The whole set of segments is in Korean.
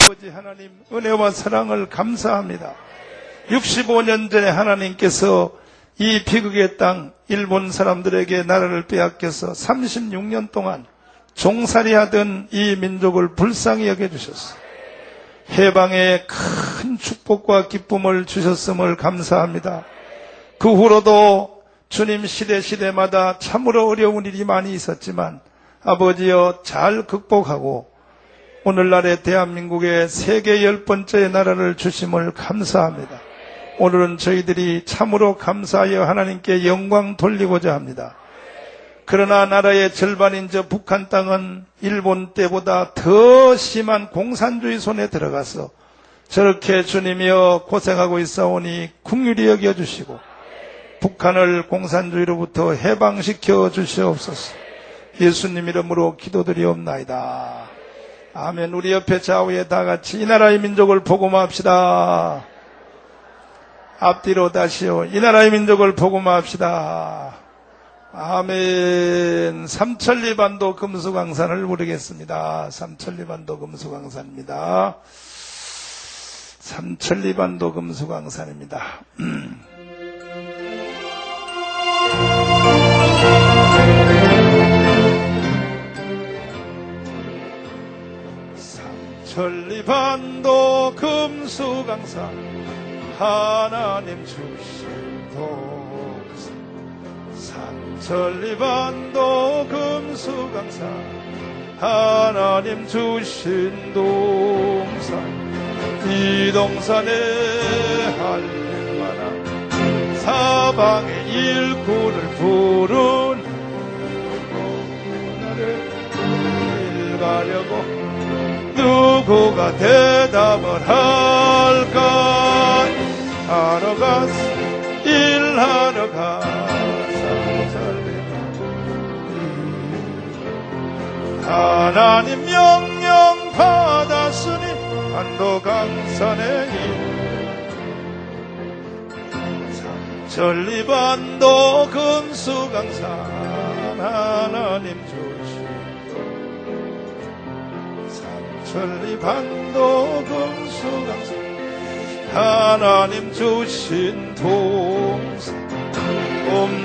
아버지 하나님 은혜와 사랑을 감사합니다. 65년 전에 하나님께서 이 비극의 땅 일본 사람들에게 나라를 빼앗겨서 36년 동안 종살이하던 이 민족을 불쌍히 여겨주셨어. 해방의 큰 축복과 기쁨을 주셨음을 감사합니다. 그 후로도 주님 시대마다 참으로 어려운 일이 많이 있었지만 아버지여 잘 극복하고 오늘날의 대한민국의 세계 10번째 나라를 주심을 감사합니다. 오늘은 저희들이 참으로 감사하여 하나님께 영광 돌리고자 합니다. 그러나 나라의 절반인 저 북한 땅은 일본 때보다 더 심한 공산주의 손에 들어가서 저렇게 주님이여 고생하고 있사오니 긍휼히 여겨주시고 북한을 공산주의로부터 해방시켜 주시옵소서. 예수님 이름으로 기도드리옵나이다. 아멘. 우리 옆에 좌우에 다 같이 이 나라의 민족을 복음합시다. 앞뒤로 다시요. 이 나라의 민족을 복음합시다. 아멘. 삼천리반도 금수강산을 부르겠습니다. 삼천리반도 금수강산입니다. 삼천리반도 금수강산입니다. 삼천리반도 금수강산 하나님 주신 동산 삼천리반도 금수강산 하나님 주신 동산 이 동산에 할만한 사방의 일꾼을 부른 나를 일가려고 누구가 대답을 할까 하러 갔어 일하러 가서 하나님 명령 받았으니 반도강산의 삼천리반도 금수강산 하나님 주신 삼천리반도 금수강산 하나님 주신 동산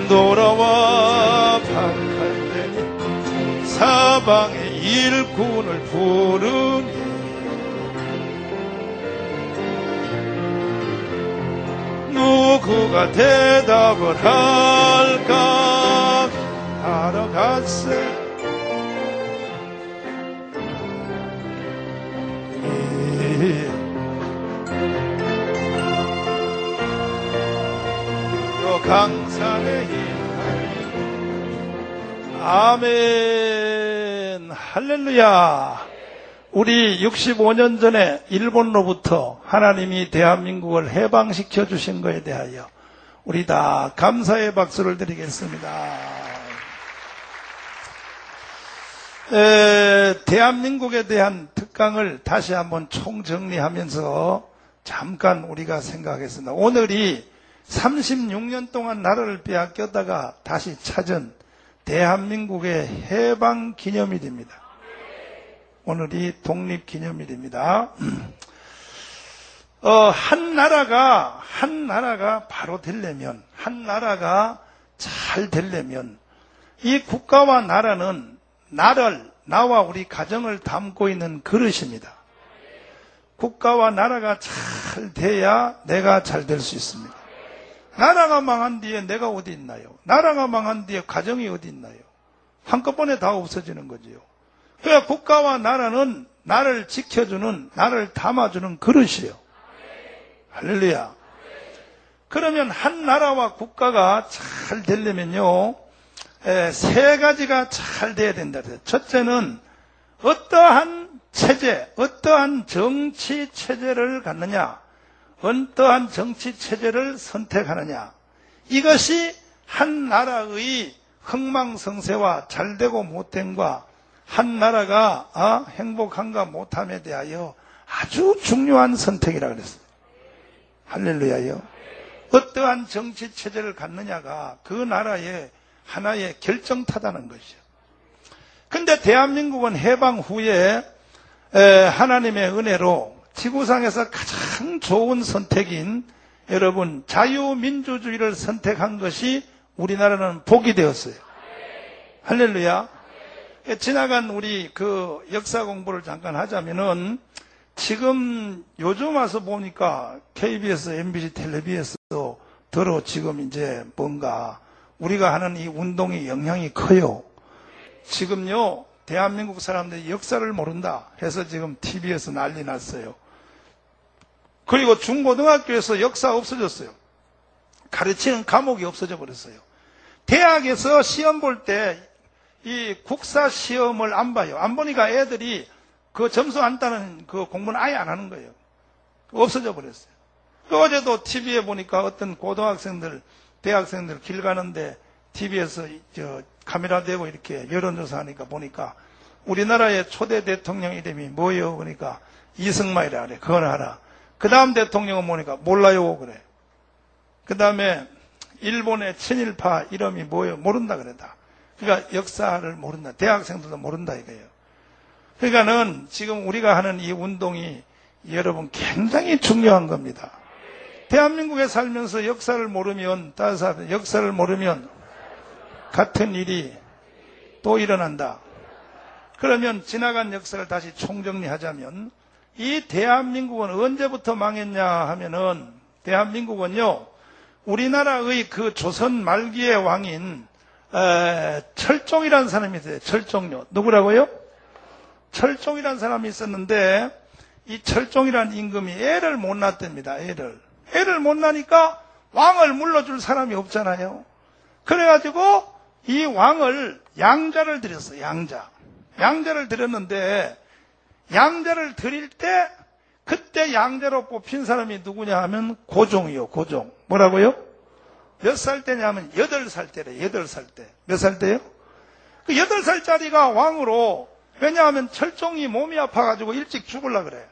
돌아와 박할때니 사방의 일꾼을 부르니 누구가 대답을 할까 하러 갔세 강산의 힘 아멘 할렐루야. 우리 65년 전에 일본로부터 하나님이 대한민국을 해방시켜 주신 것에 대하여 우리 다 감사의 박수를 드리겠습니다. 대한민국에 대한 특강을 다시 한번 총정리하면서 잠깐 우리가 생각하겠습니다. 오늘이 36년 동안 나라를 빼앗겼다가 다시 찾은 대한민국의 해방기념일입니다. 오늘이 독립기념일입니다. 한 나라가 바로 되려면, 한 나라가 잘 되려면 이 국가와 나라는 나와 우리 가정을 담고 있는 그릇입니다. 국가와 나라가 잘 돼야 내가 잘 될 수 있습니다. 나라가 망한 뒤에 내가 어디 있나요? 나라가 망한 뒤에 가정이 어디 있나요? 한꺼번에 다 없어지는 거지요. 그러니까 국가와 나라는 나를 지켜주는, 나를 담아주는 그릇이에요. 할렐루야. 그러면 한 나라와 국가가 잘 되려면요, 세 가지가 잘 돼야 된다. 첫째는 어떠한 체제, 어떠한 정치 체제를 갖느냐, 어떠한 정치 체제를 선택하느냐, 이것이 한 나라의 흥망성쇠와 잘되고 못됨과 한 나라가 행복한가 못함에 대하여 아주 중요한 선택이라 그랬어요. 할렐루야요. 어떠한 정치 체제를 갖느냐가 그 나라의 하나의 결정타다는 것이죠. 근데 대한민국은 해방 후에 하나님의 은혜로 지구상에서 가장 좋은 선택인 여러분 자유민주주의를 선택한 것이 우리나라는 복이 되었어요. 할렐루야. 지나간 우리 그 역사 공부를 잠깐 하자면은 지금 요즘 와서 보니까 KBS, MBC 텔레비에서 들어 지금 이제 뭔가 우리가 하는 이 운동의 영향이 커요. 지금요 대한민국 사람들이 역사를 모른다 해서 지금 TV에서 난리 났어요. 그리고 중고등학교에서 역사 없어졌어요. 가르치는 과목이 없어져 버렸어요. 대학에서 시험 볼 때 이 국사 시험을 안 봐요. 안 보니까 애들이 그 점수 안 따는 그 공부는 아예 안 하는 거예요. 없어져 버렸어요. 어제도 TV에 보니까 어떤 고등학생들, 대학생들 길 가는데 TV에서 카메라 대고 이렇게 여론조사 하니까 보니까 우리나라의 초대 대통령 이름이 뭐예요? 그러니까 이승만이라 그래. 그걸 알아. 그 다음 대통령은 뭐니까 몰라요. 그래. 그 다음에 일본의 친일파 이름이 뭐예요? 모른다 그랬다. 그러니까 역사를 모른다. 대학생들도 모른다 이거예요. 그러니까는 지금 우리가 하는 이 운동이 여러분 굉장히 중요한 겁니다. 대한민국에 살면서 역사를 모르면 역사를 모르면 같은 일이 또 일어난다. 그러면 지나간 역사를 다시 총정리하자면 이 대한민국은 언제부터 망했냐 하면은 대한민국은요 우리나라의 그 조선 말기의 왕인 철종이라는 사람이 있어요. 철종요. 누구라고요? 철종이라는 사람이 있었는데 이 철종이라는 임금이 애를 못 낳답니다. 애를 못 낳으니까 왕을 물러줄 사람이 없잖아요. 그래가지고 이 왕을 양자를 드렸어요. 양자를 드렸는데 양자를 드릴 때 그때 양자로 뽑힌 사람이 누구냐 하면 고종이요. 고종. 뭐라고요? 몇 살 때냐면 8살 때래. 8살 때. 몇 살 때요? 그 8살짜리가 왕으로 왜냐하면 철종이 몸이 아파가지고 일찍 죽으려고 그래.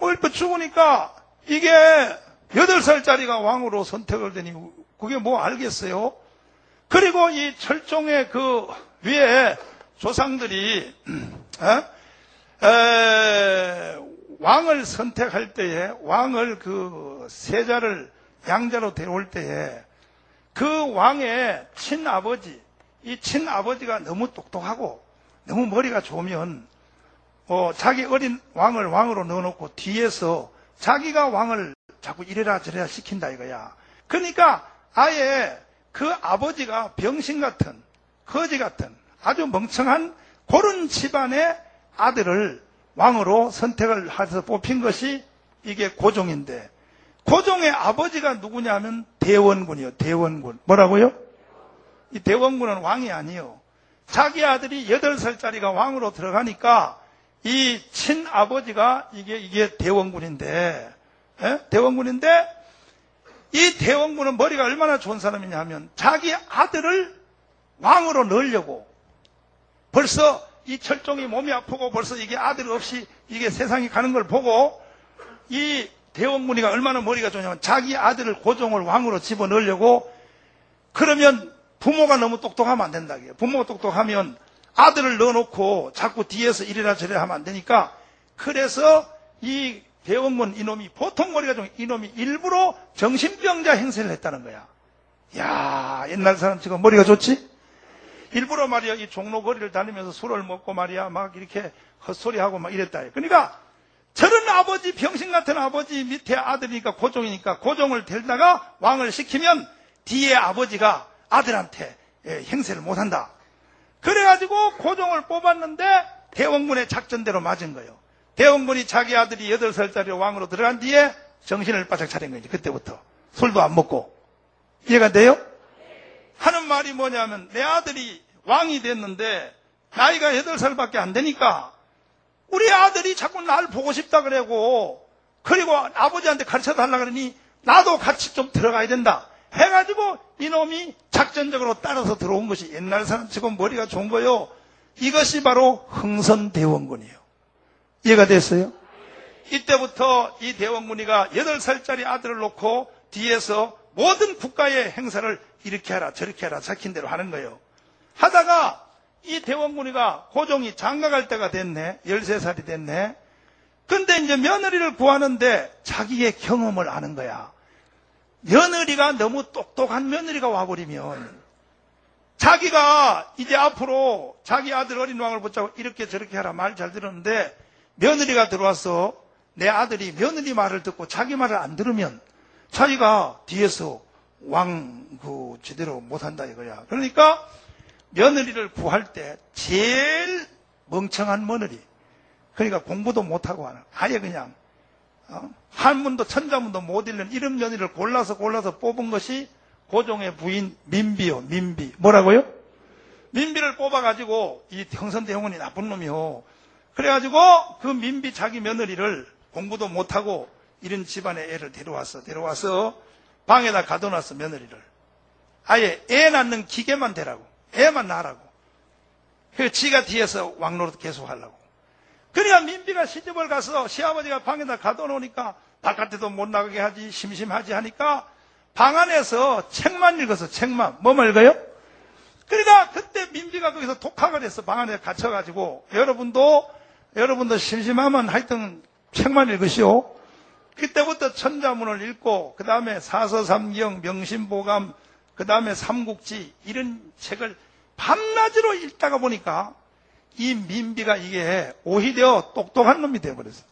일찍 죽으니까 이게 8살짜리가 왕으로 선택을 되니 그게 뭐 알겠어요? 그리고 이 철종의 그 위에 조상들이 왕을 선택할 때에 왕을 그 세자를 양자로 데려올 때에 그 왕의 친아버지 이 친아버지가 너무 똑똑하고 너무 머리가 좋으면 자기 어린 왕을 왕으로 넣어놓고 뒤에서 자기가 왕을 자꾸 이래라 저래라 시킨다 이거야. 그러니까 아예 그 아버지가 병신 같은 거지 같은 아주 멍청한 그런 집안의 아들을 왕으로 선택을 해서 뽑힌 것이 이게 고종인데 고종의 아버지가 누구냐면 대원군이요. 대원군. 뭐라고요? 이 대원군은 왕이 아니요. 자기 아들이 8살짜리가 왕으로 들어가니까 이 친아버지가 이게 대원군인데 대원군인데 이 대원군은 머리가 얼마나 좋은 사람이냐 하면 자기 아들을 왕으로 넣으려고 벌써 이 철종이 몸이 아프고 벌써 이게 아들 없이 이게 세상이 가는 걸 보고 이 대원군이가 얼마나 머리가 좋냐면 자기 아들을 고종을 왕으로 집어넣으려고 그러면 부모가 너무 똑똑하면 안 된다. 부모가 똑똑하면 아들을 넣어놓고 자꾸 뒤에서 이래라 저래라 하면 안 되니까 그래서 이 대원군 이놈이 보통 머리가 좋은 이놈이 일부러 정신병자 행세를 했다는 거야. 야 옛날 사람 지금 머리가 좋지? 일부러 말이야 이 종로 거리를 다니면서 술을 먹고 말이야 막 이렇게 헛소리하고 막 이랬다. 그러니까 저런 아버지 병신 같은 아버지 밑에 아들이니까 고종이니까 고종을 데려다가 왕을 시키면 뒤에 아버지가 아들한테 행세를 못한다. 그래가지고 고종을 뽑았는데 대원군의 작전대로 맞은 거예요. 대원군이 자기 아들이 8살짜리 왕으로 들어간 뒤에 정신을 바짝 차린 거지. 그때부터 술도 안 먹고. 이해가 돼요? 하는 말이 뭐냐면 내 아들이 왕이 됐는데 나이가 8살밖에 안 되니까 우리 아들이 자꾸 날 보고 싶다 그러고 그리고 아버지한테 가르쳐 달라 그러니 나도 같이 좀 들어가야 된다 해가지고 이놈이 작전적으로 따라서 들어온 것이 옛날 사람 지금 머리가 좋은 거요. 이것이 바로 흥선대원군이에요. 이해가 됐어요? 이때부터 이 대원군이가 8살짜리 아들을 놓고 뒤에서 모든 국가의 행사를 이렇게 하라 저렇게 하라 시킨 대로 하는 거예요. 하다가 이 대원군이가 고종이 장가갈 때가 됐네. 13살이 됐네. 근데 이제 며느리를 구하는데 자기의 경험을 아는 거야. 며느리가 너무 똑똑한 며느리가 와버리면 자기가 이제 앞으로 자기 아들 어린 왕을 붙잡고 이렇게 저렇게 하라 말 잘 들었는데 며느리가 들어와서 내 아들이 며느리 말을 듣고 자기 말을 안 들으면 자기가 뒤에서 제대로 못한다 이거야. 그러니까 며느리를 구할 때 제일 멍청한 며느리. 그러니까 공부도 못하고 하는 아예 그냥 한문도 천자문도 못 읽는 이런 며느리를 골라서 뽑은 것이 고종의 부인 민비요. 민비. 뭐라고요? 민비를 뽑아가지고 이 형선대원군이 나쁜 놈이요. 그래가지고 그 민비 자기 며느리를 공부도 못하고 이런 집안의 애를 데려와서 방에다 가둬놨어. 며느리를. 아예 애 낳는 기계만 되라고. 애만 낳으라고. 그래서 지가 뒤에서 왕노릇 계속 하려고. 그러니까 민비가 시집을 가서 시아버지가 방에다 가둬놓으니까 바깥에도 못 나가게 하지 심심하지 하니까 방 안에서 책만 읽어서 책만. 뭐만 읽어요? 그러니까 그때 민비가 거기서 독학을 했어. 방 안에 갇혀가지고 여러분도 심심하면 하여튼 책만 읽으시오. 그때부터 천자문을 읽고 그 다음에 사서삼경, 명심보감, 그 다음에 삼국지 이런 책을 밤낮으로 읽다가 보니까 이 민비가 이게 오히려 똑똑한 놈이 되어버렸어.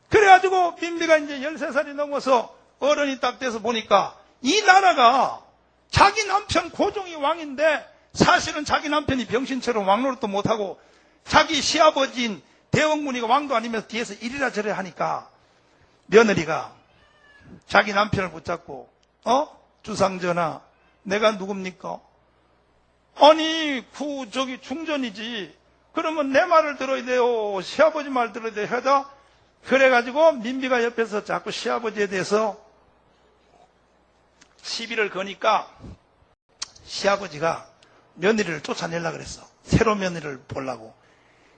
그래가지고 민비가 이제 13살이 넘어서 어른이 딱 돼서 보니까 이 나라가 자기 남편 고종이 왕인데 사실은 자기 남편이 병신처럼 왕노릇도 못하고 자기 시아버지인 대원군이가 왕도 아니면서 뒤에서 이리라 저리라 하니까 며느리가 자기 남편을 붙잡고 주상전하 내가 누굽니까? 아니 중전이지. 그러면 내 말을 들어야 돼요. 시아버지 말 들어야 돼요. 하다 그래가지고 민비가 옆에서 자꾸 시아버지에 대해서 시비를 거니까 시아버지가 며느리를 쫓아내려고 그랬어. 새로 며느리를 보려고.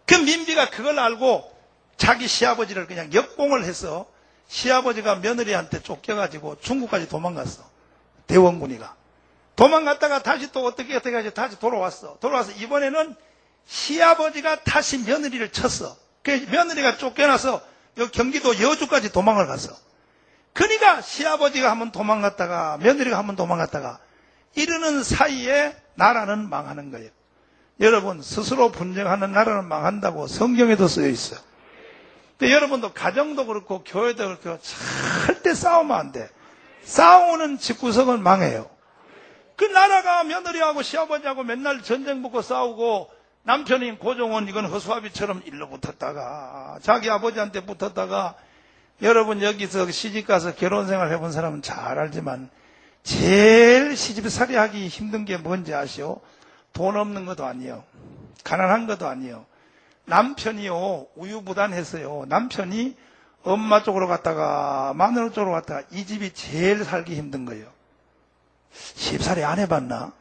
그 민비가 그걸 알고 자기 시아버지를 그냥 역공을 해서 시아버지가 며느리한테 쫓겨가지고 중국까지 도망갔어. 대원군이가. 도망갔다가 다시 또 어떻게 해서 다시 돌아왔어. 이번에는 시아버지가 다시 며느리를 쳤어. 그 며느리가 쫓겨나서 여기 경기도 여주까지 도망을 갔어. 그러니까 시아버지가 한번 도망갔다가 며느리가 한번 도망갔다가 이러는 사이에 나라는 망하는 거예요. 여러분 스스로 분쟁하는 나라는 망한다고 성경에도 쓰여 있어요. 근데 여러분도 가정도 그렇고 교회도 그렇고 절대 싸우면 안 돼. 싸우는 집구석은 망해요. 그 나라가 며느리하고 시아버지하고 맨날 전쟁 붙고 싸우고 남편인 고종은 이건 허수아비처럼 일로 붙었다가 자기 아버지한테 붙었다가 여러분 여기서 시집가서 결혼생활 해본 사람은 잘 알지만 제일 시집살이 하기 힘든 게 뭔지 아시오? 돈 없는 것도 아니에요. 가난한 것도 아니에요. 남편이요 우유부단했어요. 남편이 엄마 쪽으로 갔다가 마누라 쪽으로 갔다가 이 집이 제일 살기 힘든 거예요. 시집살이 안 해봤나?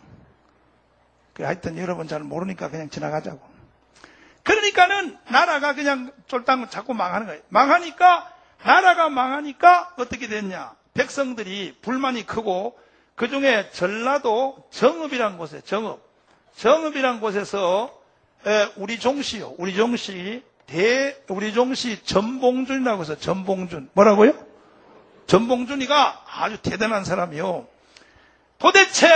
하여튼 여러분 잘 모르니까 그냥 지나가자고. 그러니까는 나라가 그냥 쫄딱 자꾸 망하는 거예요. 나라가 망하니까 어떻게 됐냐? 백성들이 불만이 크고 그 중에 전라도 정읍이란 곳에 정읍이란 곳에서 우리 종씨 전봉준이라고 해서 전봉준 뭐라고요? 전봉준이가 아주 대단한 사람이요. 도대체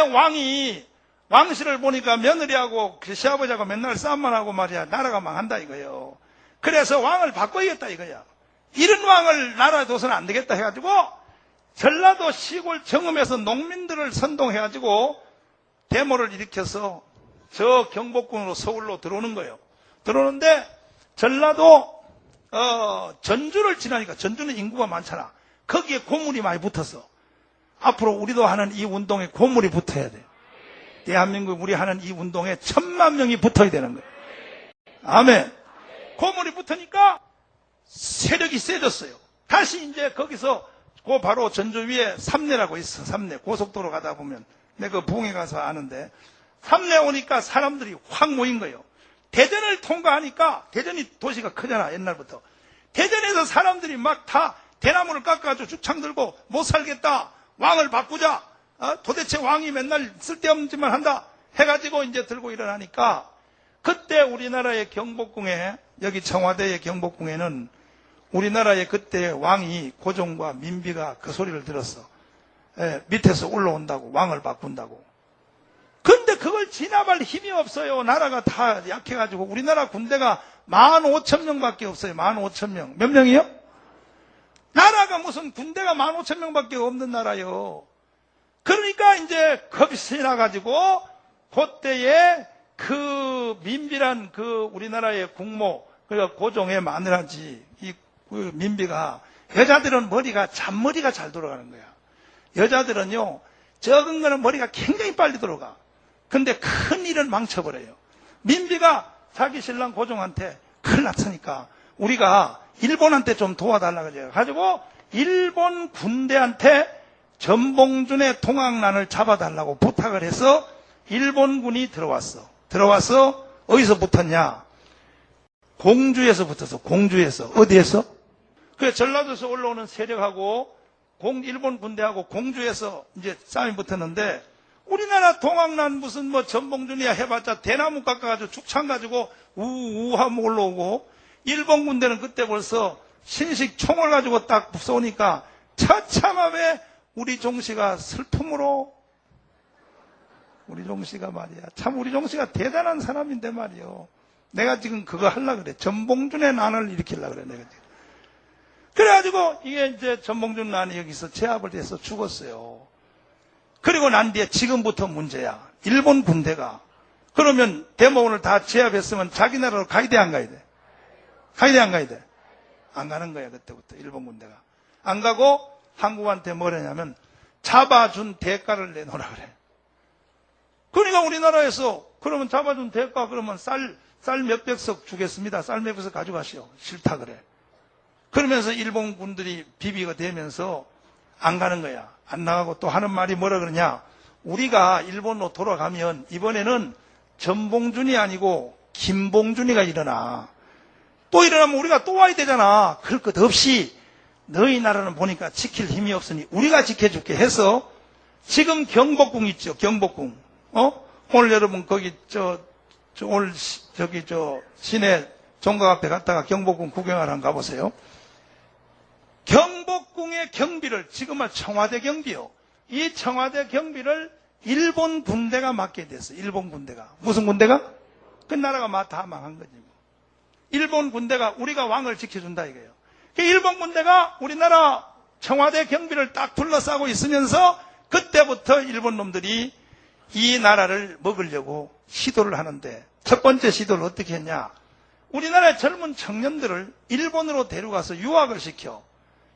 왕실을 보니까 며느리하고 그 시아버지하고 맨날 싸움만 하고 말이야. 나라가 망한다 이거예요. 그래서 왕을 바꿔야겠다 이거야. 이런 왕을 나라에 둬서는 안 되겠다 해가지고 전라도 시골 정읍에서 농민들을 선동해가지고 데모를 일으켜서 저 경복궁으로 서울로 들어오는 거예요. 들어오는데 전라도 전주를 지나니까 전주는 인구가 많잖아. 거기에 고물이 많이 붙었어. 앞으로 우리도 하는 이 운동에 고물이 붙어야 돼. 대한민국 우리 하는 이 운동에 1000만 명이 붙어야 되는 거예요. 아멘. 고물이 붙으니까 세력이 세졌어요. 다시 이제 거기서 그 바로 전주 위에 삼내라고 있어. 삼내 고속도로 가다 보면 내가 그 부흥에 가서 아는데 삼내 오니까 사람들이 확 모인 거예요. 대전을 통과하니까 대전이 도시가 크잖아 옛날부터. 대전에서 사람들이 막 다 대나무를 깎아가지고 죽창 들고 못 살겠다. 왕을 바꾸자. 도대체 왕이 맨날 쓸데없는 짓만 한다. 해가지고 이제 들고 일어나니까 그때 우리나라의 경복궁에, 여기 청와대의 경복궁에는 우리나라의 그때 왕이 고종과 민비가 그 소리를 들었어. 밑에서 올라온다고, 왕을 바꾼다고. 근데 그걸 진압할 힘이 없어요. 나라가 다 약해가지고. 우리나라 군대가 15,000명밖에 없어요. 15,000명. 몇 명이요? 나라가 무슨 군대가 15,000명밖에 없는 나라요. 그러니까 이제 겁이 나가지고 그때에 그 민비란 그 우리나라의 국모, 그러니까 고종의 마누라지, 그 민비가, 여자들은 머리가 잔머리가 잘 돌아가는 거야. 여자들은요, 적은 거는 머리가 굉장히 빨리 돌아가. 근데 큰 일은 망쳐버려요. 민비가 자기 신랑 고종한테 큰일 났으니까 우리가 일본한테 좀 도와달라 그래요. 가지고 일본 군대한테 전봉준의 동학난을 잡아달라고 부탁을 해서 일본군이 들어왔어. 들어와서 어디서 붙었냐? 공주에서 붙었어. 공주에서. 어디에서? 그 전라도에서 올라오는 세력하고 일본 군대하고 공주에서 이제 싸움이 붙었는데, 우리나라 동학난 무슨 뭐 전봉준이야 해봤자 대나무 깎아가지고 축창 가지고 우우 하면 올라오고, 일본 군대는 그때 벌써 신식 총을 가지고 딱 쏘니까 처참함에 우리 종씨가 슬픔으로, 우리 종씨가 말이야, 참 우리 종씨가 대단한 사람인데 말이요. 내가 지금 그거 하려고 그래. 전봉준의 난을 일으키려고 그래, 내가 지금. 그래가지고 이게 이제 전봉준 난이 여기서 제압을 해서 죽었어요. 그리고 난 뒤에 지금부터 문제야. 일본 군대가. 그러면 대모원을 다 제압했으면 자기 나라로 가야 돼, 안 가야 돼? 가야 돼, 안 가야 돼? 안 가는 거야, 그때부터 일본 군대가. 안 가고 한국한테 뭐라냐면 잡아준 대가를 내놓으라 그래. 그러니까 우리나라에서 그러면 잡아준 대가, 그러면 쌀 몇백 석 주겠습니다. 쌀 몇백 석 가져가시오. 싫다 그래. 그러면서 일본 군들이 비비가 되면서 안 가는 거야. 안 나가고 또 하는 말이 뭐라 그러냐? 우리가 일본으로 돌아가면 이번에는 전봉준이 아니고 김봉준이가 일어나. 또 일어나면 우리가 또 와야 되잖아. 그럴 것 없이 너희 나라는 보니까 지킬 힘이 없으니 우리가 지켜줄게 해서 지금 경복궁 있죠. 경복궁. 오늘 여러분 거기 오늘 저기 시내 종각 앞에 갔다가 경복궁 구경하러 한번 가보세요. 경복궁의 경비를, 지금은 청와대 경비요. 이 청와대 경비를 일본 군대가 맡게 됐어요. 일본 군대가. 무슨 군대가? 그 나라가 다 망한 거지. 일본 군대가 우리가 왕을 지켜준다 이거예요. 일본 군대가 우리나라 청와대 경비를 딱 둘러싸고 있으면서 그때부터 일본 놈들이 이 나라를 먹으려고 시도를 하는데, 첫 번째 시도를 어떻게 했냐? 우리나라의 젊은 청년들을 일본으로 데려가서 유학을 시켜.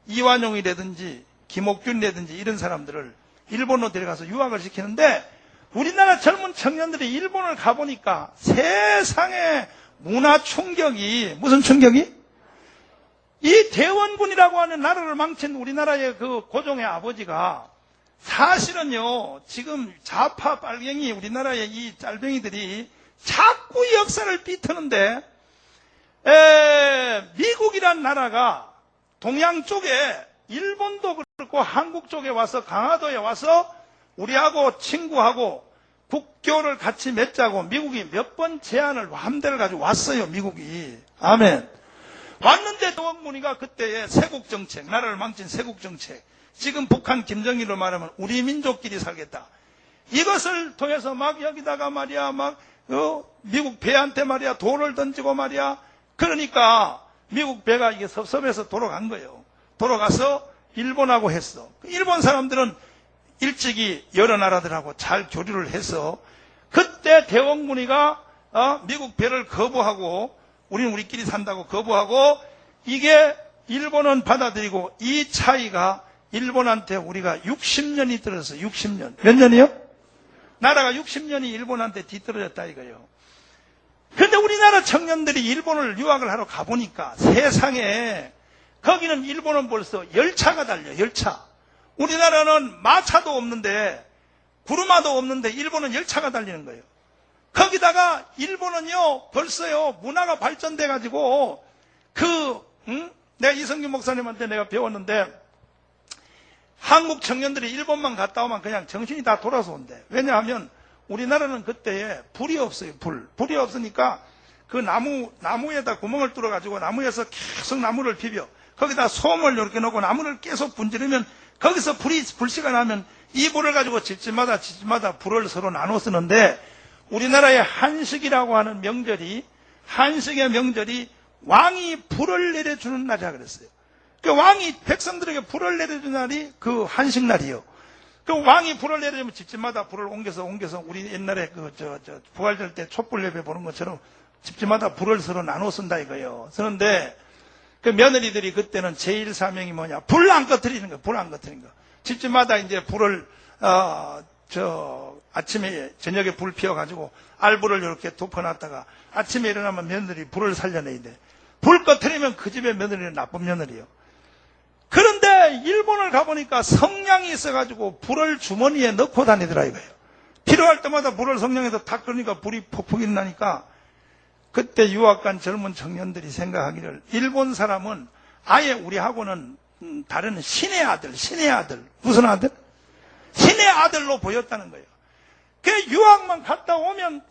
이완용이라든지 김옥균이라든지 이런 사람들을 일본으로 데려가서 유학을 시키는데, 우리나라 젊은 청년들이 일본을 가보니까 세상에 문화 충격이, 무슨 충격이? 이 대원군이라고 하는 나라를 망친 우리나라의 그 고종의 아버지가 사실은요, 지금 좌파 빨갱이 우리나라의 이 짤뱅이들이 자꾸 역사를 비트는데, 미국이란 나라가 동양 쪽에, 일본도 그렇고 한국 쪽에 와서, 강화도에 와서 우리하고 친구하고 국교를 같이 맺자고 미국이 몇 번 제안을, 함대를 가지고 왔어요, 미국이. 아멘. 왔는데 대원군이가 그때의 세국정책, 나라를 망친 세국정책, 지금 북한 김정일로 말하면 우리 민족끼리 살겠다. 이것을 통해서 막 여기다가 말이야, 미국 배한테 말이야, 돌을 던지고 말이야. 그러니까 미국 배가 이게 섭섭해서 돌아간 거예요. 돌아가서 일본하고 했어. 일본 사람들은 일찍이 여러 나라들하고 잘 교류를 해서 그때 대원군이가 미국 배를 거부하고, 우리는 우리끼리 산다고 거부하고, 이게 일본은 받아들이고, 이 차이가 일본한테 우리가 60년이 들어서, 60년. 몇 년이요? 나라가 60년이 일본한테 뒤떨어졌다 이거예요. 그런데 우리나라 청년들이 일본을 유학을 하러 가보니까 세상에, 거기는 일본은 벌써 열차가 달려, 열차. 우리나라는 마차도 없는데, 구르마도 없는데 일본은 열차가 달리는 거예요. 거기다가 일본은요, 벌써요, 문화가 발전돼가지고, 내가 이성균 목사님한테 내가 배웠는데, 한국 청년들이 일본만 갔다 오면 그냥 정신이 다 돌아서 온대. 왜냐하면 우리나라는 그때에 불이 없어요. 불이 없으니까 그 나무에다 구멍을 뚫어가지고 나무에서 계속 나무를 비벼. 거기다 솜을 이렇게 넣고 나무를 계속 분지르면 거기서 불씨가 나면 이 불을 가지고 집집마다 불을 서로 나눠 쓰는데 우리나라의 한식이라고 하는 명절이 한식의 명절이 왕이 불을 내려주는 날이라 그랬어요. 그 왕이 백성들에게 불을 내려주는 날이 그 한식 날이요. 그 왕이 불을 내려주면 집집마다 불을 옮겨서 우리 옛날에 부활절 때 촛불 예배 보는 것처럼 집집마다 불을 서로 나눠 쓴다 이거예요. 그런데 그 며느리들이 그때는 제일 사명이 뭐냐? 불 안 꺼뜨리는 거, 불 안 꺼뜨리는 거. 집집마다 이제 불을, 아침에, 저녁에 불 피워가지고 알불을 이렇게 덮어놨다가 아침에 일어나면 며느리 불을 살려내야 돼. 불 꺼뜨리면 그 집의 며느리는 나쁜 며느리요. 그런데 일본을 가보니까 성냥이 있어가지고 불을 주머니에 넣고 다니더라 이거예요. 필요할 때마다 불을 성냥에서 탁 끄니까 불이 퍽퍽 일어나니까 그때 유학 간 젊은 청년들이 생각하기를 일본 사람은 아예 우리하고는 다른 신의 아들. 무슨 아들? 신의 아들로 보였다는 거예요. 그 유학만 갔다 오면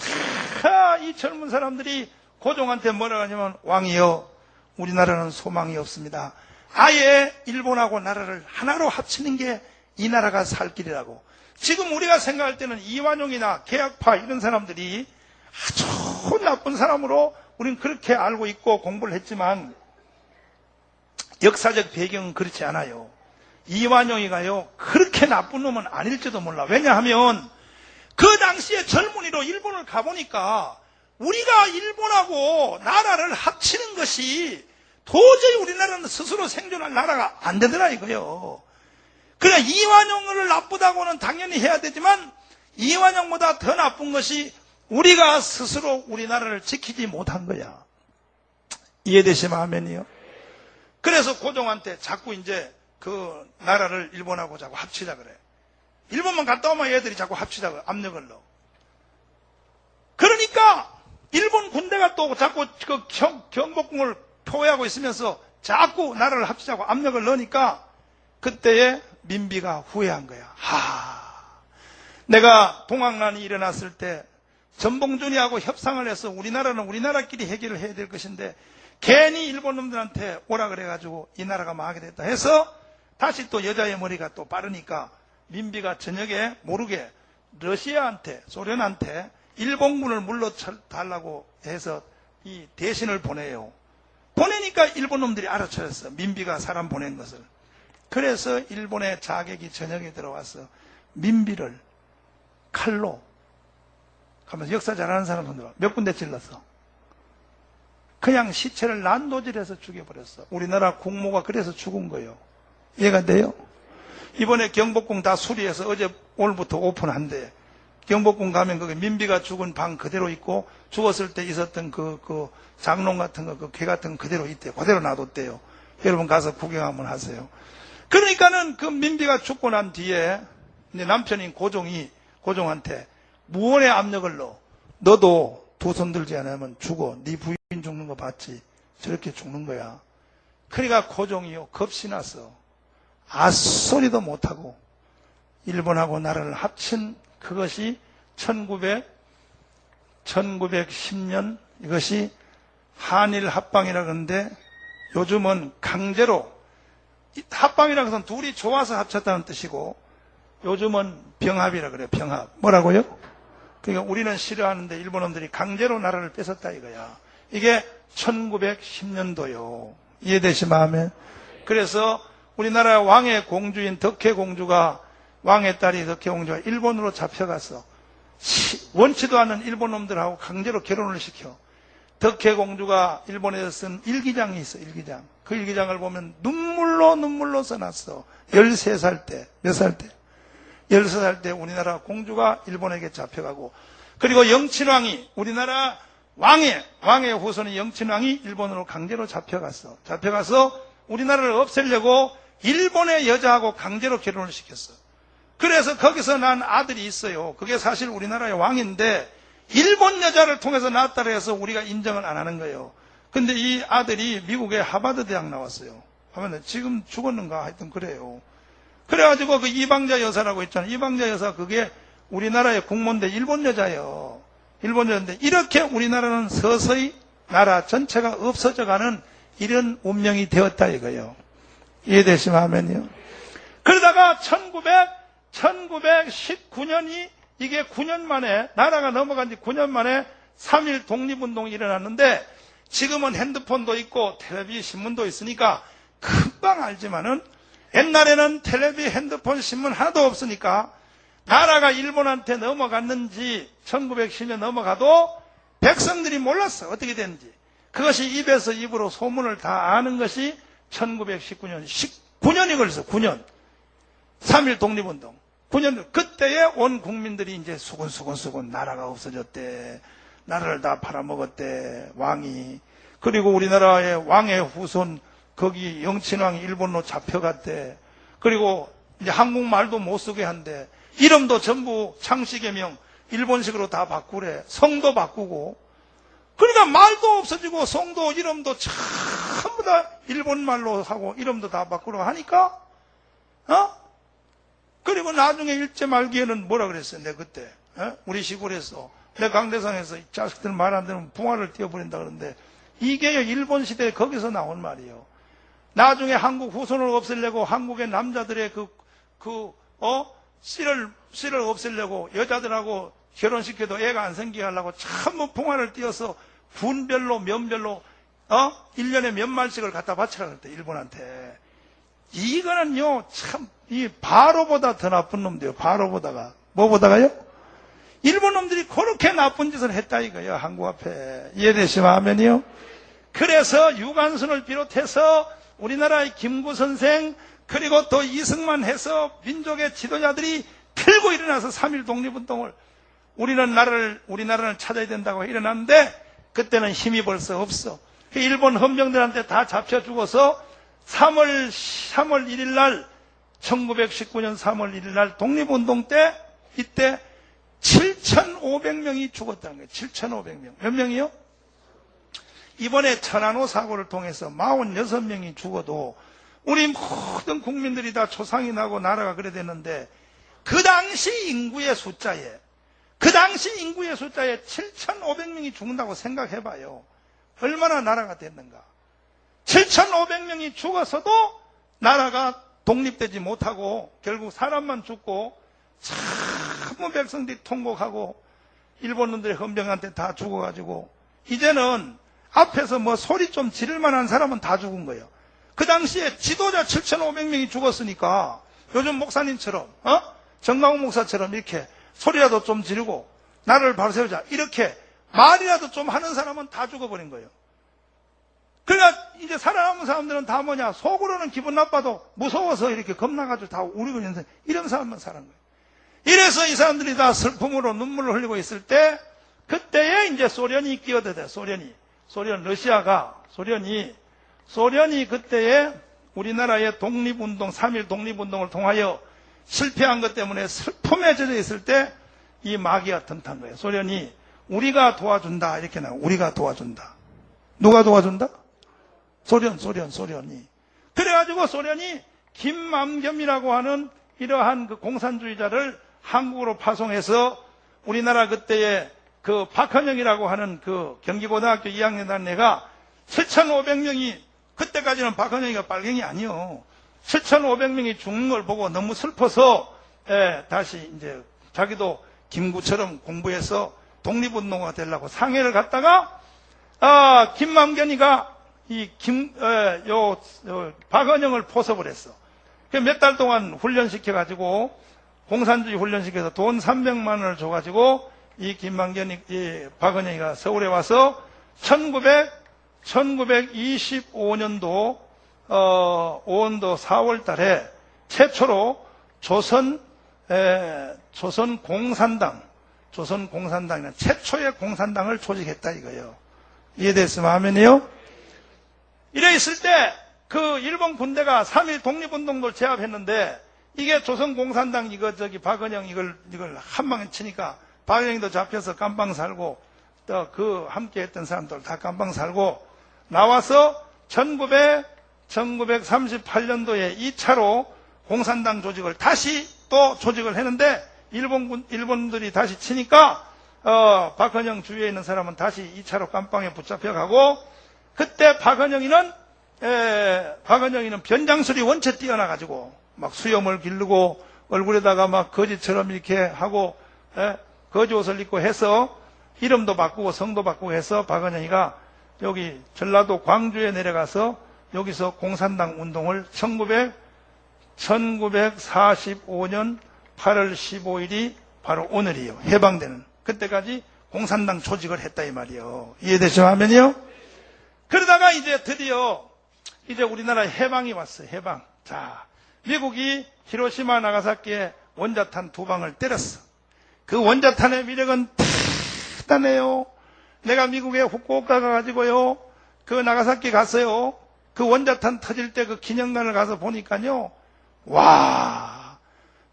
다 이 젊은 사람들이 고종한테 뭐라고 하냐면 왕이여 우리나라는 소망이 없습니다. 아예 일본하고 나라를 하나로 합치는 게 이 나라가 살 길이라고. 지금 우리가 생각할 때는 이완용이나 계약파 이런 사람들이 아주 나쁜 사람으로 우리는 그렇게 알고 있고 공부를 했지만 역사적 배경은 그렇지 않아요. 이완용이가요 그렇게 나쁜 놈은 아닐지도 몰라. 왜냐하면 그 당시에 젊은이로 일본을 가보니까 우리가 일본하고 나라를 합치는 것이 도저히 우리나라는 스스로 생존할 나라가 안 되더라 이거요. 그래 이완용을 나쁘다고는 당연히 해야 되지만 이완용보다 더 나쁜 것이 우리가 스스로 우리나라를 지키지 못한 거야. 이해되시면 아멘이요. 그래서 고종한테 자꾸 이제 그 나라를 일본하고 자꾸 합치자 그래. 일본만 갔다 오면 얘들이 자꾸 합치자고 압력을 넣어. 그러니까 일본 군대가 또 자꾸 그 경복궁을 포위하고 있으면서 자꾸 나라를 합치자고 압력을 넣으니까 그때에 민비가 후회한 거야. 내가 동학난이 일어났을 때 전봉준이하고 협상을 해서 우리나라는 우리나라끼리 해결을 해야 될 것인데 괜히 일본 놈들한테 오라 그래가지고 이 나라가 망하게 됐다 해서 다시 또 여자의 머리가 또 빠르니까 민비가 저녁에 모르게 러시아한테 소련한테 일본군을 물러달라고 해서 이 대신을 보내요. 보내니까 일본 놈들이 알아차렸어. 민비가 사람 보낸 것을. 그래서 일본의 자객이 저녁에 들어와서 민비를 칼로 가면서 역사 잘하는 사람 손들어 몇 군데 찔렀어. 그냥 시체를 난도질해서 죽여버렸어. 우리나라 국모가 그래서 죽은 거예요. 이해가 돼요? 이번에 경복궁 다 수리해서 어제 오늘부터 오픈한대. 경복궁 가면 거기 민비가 죽은 방 그대로 있고 죽었을 때 있었던 그 장롱 같은 거, 그 개 같은 거 그대로 있대요. 그대로 놔뒀대요. 여러분 가서 구경 한번 하세요. 그러니까는 그 민비가 죽고 난 뒤에 이제 남편인 고종한테 무언의 압력을 넣어. 너도 두 손 들지 않으면 죽어. 네 부인 죽는 거 봤지? 저렇게 죽는 거야. 그러니까 고종이요 겁신났어. 아소리도 못하고 일본하고 나라를 합친 그것이 1910년 이것이 한일 합방이라 그러는데 요즘은 강제로 합방이라는 것은 둘이 좋아서 합쳤다는 뜻이고 요즘은 병합이라 그래요. 병합. 뭐라고요? 그러니까 우리는 싫어하는데 일본놈들이 강제로 나라를 뺏었다 이거야. 이게 1910년도요. 이해되시면 하면. 그래서 우리나라 왕의 공주인 덕혜공주가 왕의 딸이 덕혜공주가 일본으로 잡혀갔어. 원치도 않은 일본놈들하고 강제로 결혼을 시켜. 덕혜공주가 일본에서 쓴 일기장이 있어. 일기장. 그 일기장을 보면 눈물로 써놨어. 13살 때. 몇 살 때? 13살 때 우리나라 공주가 일본에게 잡혀가고 그리고 영친왕이 우리나라 왕의 후손인 영친왕이 일본으로 강제로 잡혀갔어. 잡혀가서 우리나라를 없애려고 일본의 여자하고 강제로 결혼을 시켰어. 그래서 거기서 난 아들이 있어요. 그게 사실 우리나라의 왕인데 일본 여자를 통해서 낳았다고 해서 우리가 인정을 안 하는 거예요. 근데 이 아들이 미국의 하버드 대학 나왔어요. 하면 지금 죽었는가 하여튼 그래요. 그래가지고 그 이방자 여사라고 했잖아요. 이방자 여사 그게 우리나라의 국모인데 일본 여자예요. 일본 여자인데 이렇게 우리나라는 서서히 나라 전체가 없어져가는 이런 운명이 되었다 이거예요. 이해되시면 하면요. 그러다가 1919년이 이게 9년 만에 나라가 넘어간 지 9년 만에 3.1 독립운동이 일어났는데 지금은 핸드폰도 있고 텔레비 신문도 있으니까 금방 알지만은 옛날에는 텔레비 핸드폰 신문 하나도 없으니까 나라가 일본한테 넘어갔는지 1910년 넘어가도 백성들이 몰랐어. 어떻게 됐는지. 그것이 입에서 입으로 소문을 다 아는 것이 1919년 9년이 걸렸어. 9년. 3.1 독립운동. 9년. 그때에 온 국민들이 이제 수군수군 나라가 없어졌대. 나라를 다 팔아먹었대. 왕이. 그리고 우리나라의 왕의 후손 거기 영친왕이 일본으로 잡혀갔대. 그리고 이제 한국말도 못 쓰게 한대. 이름도 전부 창씨개명 일본식으로 다 바꾸래. 성도 바꾸고. 그러니까 말도 없어지고 성도 이름도 전부 다 일본말로 하고 이름도 다 바꾸려고 하니까 그리고 나중에 일제 말기에는 뭐라 그랬어요? 내가 그때 우리 시골에서 내 강대상에서 자식들 말 안 들으면 붕아를 띄워버린다 그러는데 이게요 일본 시대에 거기서 나온 말이에요. 나중에 한국 후손을 없애려고 한국의 남자들의 씨를 없애려고 여자들하고 결혼시켜도 애가 안 생기게 하려고 전부 붕아를 띄워서 군별로 면별로 1년에 몇 말씩을 갖다 바치라 그랬대 일본한테. 이거는요 참 이 바로보다 더 나쁜 놈들이에요. 바로보다가 뭐보다가요? 일본 놈들이 그렇게 나쁜 짓을 했다 이거예요. 한국 앞에. 이해되시면 하면요. 그래서 유관순을 비롯해서 우리나라의 김구 선생 그리고 또 이승만 해서 민족의 지도자들이 들고 일어나서 3.1 독립운동을 우리나라를 찾아야 된다고 일어났는데 그때는 힘이 벌써 없어. 일본 헌병들한테 다 잡혀 죽어서 3월 1일 날 1919년 3월 1일 날 독립운동 때 이때 7,500명이 죽었다는 거예요. 7,500명. 몇 명이요? 이번에 천안호 사고를 통해서 46명이 죽어도 우리 모든 국민들이 다 초상이 나고 나라가 그래 됐는데 그 당시 인구의 숫자에 7,500명이 죽는다고 생각해봐요. 얼마나 나라가 됐는가. 7,500명이 죽어서도 나라가 독립되지 못하고 결국 사람만 죽고 전부 백성들이 통곡하고 일본놈들의 헌병한테 다 죽어가지고 이제는 앞에서 뭐 소리 좀 지를 만한 사람은 다 죽은 거예요. 그 당시에 지도자 7,500명이 죽었으니까 요즘 목사님처럼 정강훈 목사처럼 이렇게 소리라도 좀 지르고 나를 바로 세우자 이렇게 말이라도 좀 하는 사람은 다 죽어버린 거예요. 그러니까 이제 살아남은 사람들은 다 뭐냐 속으로는 기분 나빠도 무서워서 이렇게 겁나가지고 다 우리고 있는 이런 사람만 사는 거예요. 이래서 이 사람들이 다 슬픔으로 눈물을 흘리고 있을 때 그때에 이제 소련이 끼어들어요. 소련이 그때에 우리나라의 독립운동 3.1 독립운동을 통하여 실패한 것 때문에 슬픔에 젖어 있을 때 이 마귀가 던탄 거예요. 소련이 우리가 도와준다 이렇게 나와요. 우리가 도와준다. 누가 도와준다? 소련이. 그래가지고 소련이 김만겸이라고 하는 이러한 그 공산주의자를 한국으로 파송해서 우리나라 그때의 그 박헌영이라고 하는 그 경기고등학교 2학년 단 애가 7,500명이 그때까지는 박헌영이가 빨갱이 아니요. 7,500명이 죽는 걸 보고 너무 슬퍼서 다시 이제 자기도 김구처럼 공부해서 독립운동가 되려고 상해를 갔다가 김만겸이가 박헌영을 포섭을 했어. 몇 달 동안 훈련시켜가지고 공산주의 훈련시켜서 돈 300만 원을 줘가지고 이 박헌영이가 서울에 와서 1925년도 5년도 4월 달에 최초로 조선공산당이라는 최초의 공산당을 조직했다 이거예요. 이해됐으면 하면요. 이래 있을 때 그 일본 군대가 3.1 독립운동도 제압했는데 이게 조선공산당 박헌영 이걸 한 방에 치니까 박헌영도 잡혀서 깜빵 살고 또 그 함께 했던 사람들 다 깜빵 살고 나와서 1938년도에 2차로 공산당 조직을 다시 또 조직을 했는데 일본들이 다시 치니까, 박헌영 주위에 있는 사람은 다시 2차로 깜빵에 붙잡혀가고, 그때 박헌영이는 변장술이 원체 뛰어나가지고, 막 수염을 기르고, 얼굴에다가 막 거지처럼 이렇게 하고, 거지 옷을 입고 해서, 이름도 바꾸고 성도 바꾸고 해서 박헌영이가 여기 전라도 광주에 내려가서 여기서 공산당 운동을 1945년 8월 15일이 바로 오늘이요. 해방되는. 그때까지 공산당 조직을 했다 이 말이요. 이해되시죠? 하면요? 그러다가 이제 드디어 이제 우리나라에 해방이 왔어요. 해방. 자, 미국이 히로시마 나가사키에 원자탄 2방을 때렸어. 그 원자탄의 위력은 대단해요. 내가 미국에 후쿠오카 가가지고요. 그 나가사키 갔어요. 그 원자탄 터질 때 그 기념관을 가서 보니까요. 와,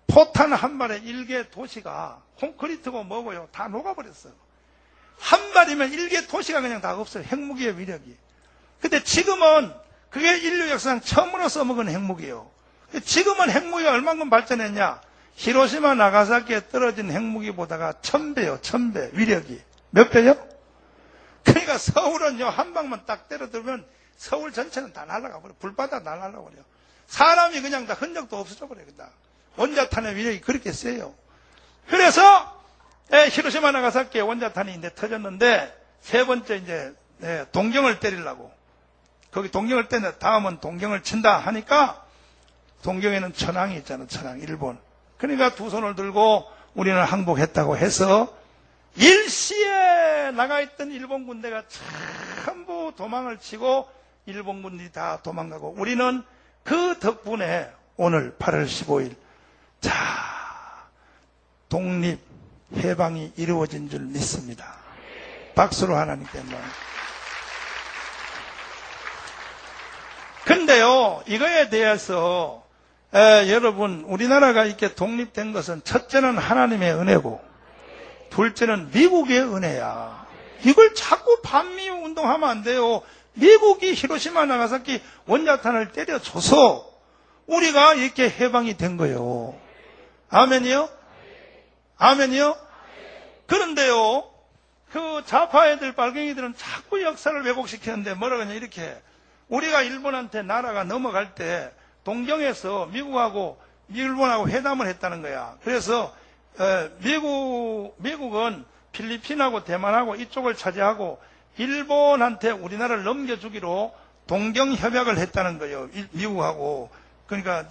포탄 한 발에 일개 도시가 콘크리트고 뭐고요. 다 녹아버렸어요. 한 발이면 일개 도시가 그냥 다 없어요. 핵무기의 위력이. 근데 지금은 그게 인류 역사상 처음으로 써먹은 핵무기예요. 지금은 핵무기가 얼만큼 발전했냐? 히로시마 나가사키에 떨어진 핵무기보다가 1000배요. 1000배 위력이. 몇 배요? 그러니까 서울은요 한 방만 딱 때려들면 서울 전체는 다 날아가 버려. 불바다 다 날아가 버려. 사람이 그냥 다 흔적도 없어져 버려요. 원자탄의 위력이 그렇게 세요. 그래서 히로시마 나가사키에 원자탄이 이제 터졌는데 세 번째 이제 동경을 때리려고 거기 동경을 때는 다음은 동경을 친다 하니까 동경에는 천황이 있잖아. 천황 일본. 그러니까 두 손을 들고 우리는 항복했다고 해서 일시에 나가있던 일본 군대가 전부 도망을 치고 일본 군들이 다 도망가고 우리는 그 덕분에 오늘 8월 15일 자 독립 해방이 이루어진 줄 믿습니다. 박수로 하나님께 한번. 근데요 이거에 대해서 여러분 우리나라가 이렇게 독립된 것은 첫째는 하나님의 은혜고 둘째는 미국의 은혜야. 이걸 자꾸 반미 운동하면 안 돼요. 미국이 히로시마 나가사키 원자탄을 때려줘서 우리가 이렇게 해방이 된 거예요. 아멘이요? 아멘이요? 그런데요 그 좌파 애들 빨갱이들은 자꾸 역사를 왜곡시키는데 뭐라 그러냐 이렇게 우리가 일본한테 나라가 넘어갈 때 동경에서 미국하고 일본하고 회담을 했다는 거야. 그래서 미국은 필리핀하고 대만하고 이쪽을 차지하고 일본한테 우리나라를 넘겨주기로 동경협약을 했다는 거예요. 미국하고. 그러니까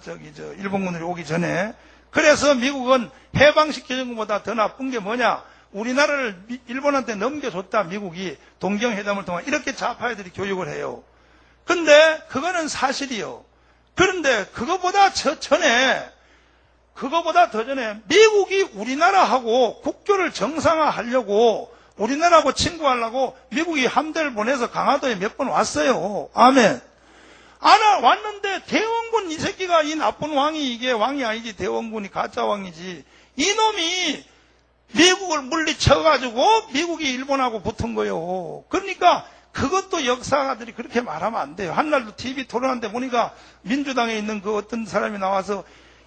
일본군들이 오기 전에. 그래서 미국은 해방시키는 것보다 더 나쁜 게 뭐냐? 우리나라를 일본한테 넘겨줬다 미국이 동경회담을 통해 이렇게 좌파애들이 교육을 해요. 근데 그거는 사실이요. 그런데 그거보다 더 전에 미국이 우리나라하고 국교를 정상화하려고 우리나라하고 친구하려고 미국이 함대를 보내서 강화도에 몇 번 왔어요. 아멘. 왔는데 대원군 이 새끼가 이 나쁜 왕이 이게 왕이 아니지 대원군이 가짜 왕이지 이놈이 미국을 물리쳐가지고 미국이 일본하고 붙은 거예요. 그러니까 그것도 역사가들이 그렇게 말하면 안 돼요. 한날도 TV 토론하는데 보니까 민주당에 있는 그 어떤 사람이 나와서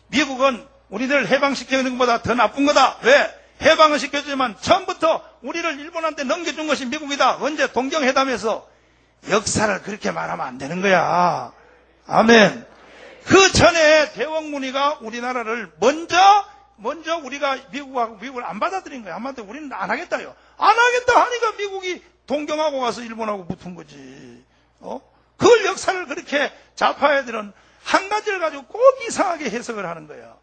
미국은 우리들 해방시키는 것보다 더 나쁜 거다. 왜? 해방을 시켜주지만 처음부터 우리를 일본한테 넘겨준 것이 미국이다. 언제? 동경회담에서. 역사를 그렇게 말하면 안 되는 거야. 아멘. 그 전에 대원군이가 우리나라를 먼저 우리가 미국을 안 받아들인 거야. 아마도 우리는 안 하겠다요. 안 하겠다 하니까 미국이 동경하고 가서 일본하고 붙은 거지. 그걸 역사를 그렇게 좌파 애들은 한 가지를 가지고 꼭 이상하게 해석을 하는 거야.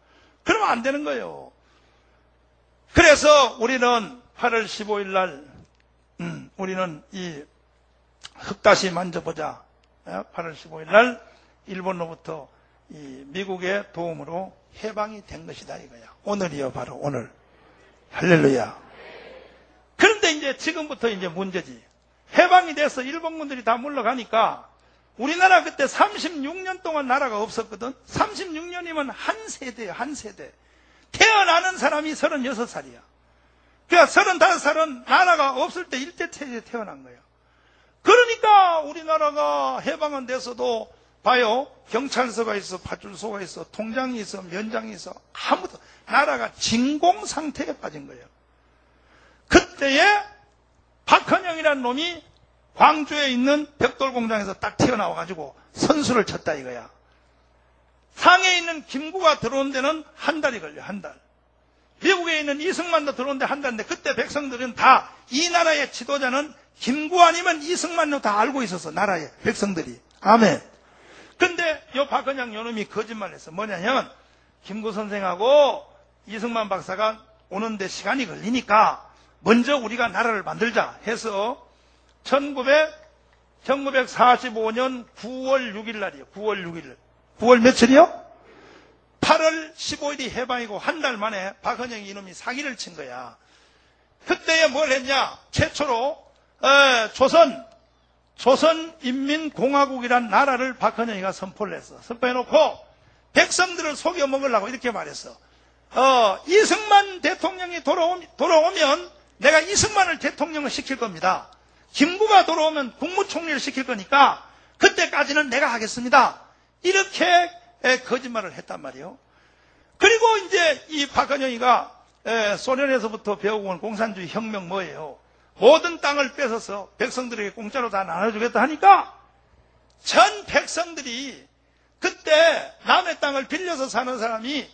그러면 안 되는 거예요. 그래서 우리는 8월 15일 날, 우리는 이 흙다시 만져보자. 8월 15일 날 일본로부터 이 미국의 도움으로 해방이 된 것이다 이거야. 오늘이요, 바로 오늘. 할렐루야. 그런데 이제 지금부터 이제 문제지. 해방이 돼서 일본군들이 다 물러가니까 우리나라 그때 36년 동안 나라가 없었거든. 36년이면 한 세대예요, 한 세대. 태어나는 사람이 36살이야. 그러니까 35살은 나라가 없을 때 일제체제에 태어난 거야. 그러니까 우리나라가 해방은 돼서도 봐요. 경찰서가 있어, 파출소가 있어, 통장이 있어, 면장이 있어. 아무도 나라가 진공 상태에 빠진 거예요. 그때에 박헌영이라는 놈이 광주에 있는 벽돌 공장에서 딱 튀어나와가지고 선수를 쳤다 이거야. 상해에 있는 김구가 들어온 데는 한 달이 걸려, 한 달. 미국에 있는 이승만도 들어온 데 한 달인데 그때 백성들은 다 이 나라의 지도자는 김구 아니면 이승만으로 다 알고 있었어, 나라의 백성들이. 아멘. 근데 요 박헌영 요놈이 거짓말했어. 뭐냐면 김구 선생하고 이승만 박사가 오는데 시간이 걸리니까 먼저 우리가 나라를 만들자 해서 1945년 9월 6일 날이에요. 9월 6일. 9월 며칠이요? 8월 15일이 해방이고 한 달 만에 박헌영이 이놈이 사기를 친 거야. 그때에 뭘 했냐? 최초로 조선인민공화국이란 나라를 박헌영이가 선포를 했어. 선포해놓고 백성들을 속여 먹으려고 이렇게 말했어. 이승만 대통령이 돌아오면 내가 이승만을 대통령을 시킬 겁니다. 김구가 돌아오면 국무총리를 시킬 거니까 그때까지는 내가 하겠습니다. 이렇게 거짓말을 했단 말이에요. 그리고 이제 이 박헌영이가 소련에서부터 배워온 공산주의 혁명 뭐예요? 모든 땅을 뺏어서 백성들에게 공짜로 다 나눠주겠다 하니까 전 백성들이 그때 남의 땅을 빌려서 사는 사람이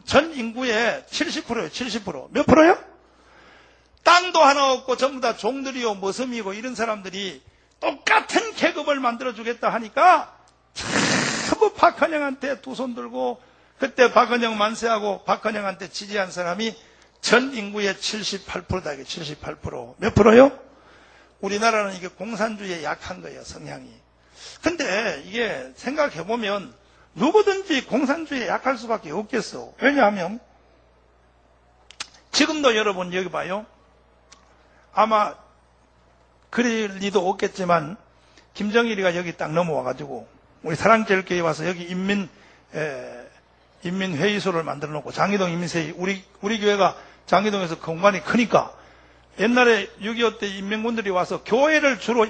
전 인구의 70%예요. 70%. 몇 프로요? 땅도 하나 없고 전부 다 종들이요 머슴이고 이런 사람들이 똑같은 계급을 만들어주겠다 하니까 전부 박헌영한테 두 손 들고 그때 박헌영 만세하고 박헌영한테 지지한 사람이 전 인구의 78%다. 이게 78%. 몇 프로요? 우리나라는 이게 공산주의에 약한 거예요, 성향이. 근데 이게 생각해보면 누구든지 공산주의에 약할 수밖에 없겠어. 왜냐하면 지금도 여러분 여기 봐요. 아마 그럴 리도 없겠지만 김정일이가 여기 딱 넘어와가지고 우리 사랑제일교회 와서 여기 인민회의소를 만들어 놓고 장희동 인민회의 우리 교회가 장희동에서 공간이 크니까 옛날에 6.25 때 인민군들이 와서 교회를 주로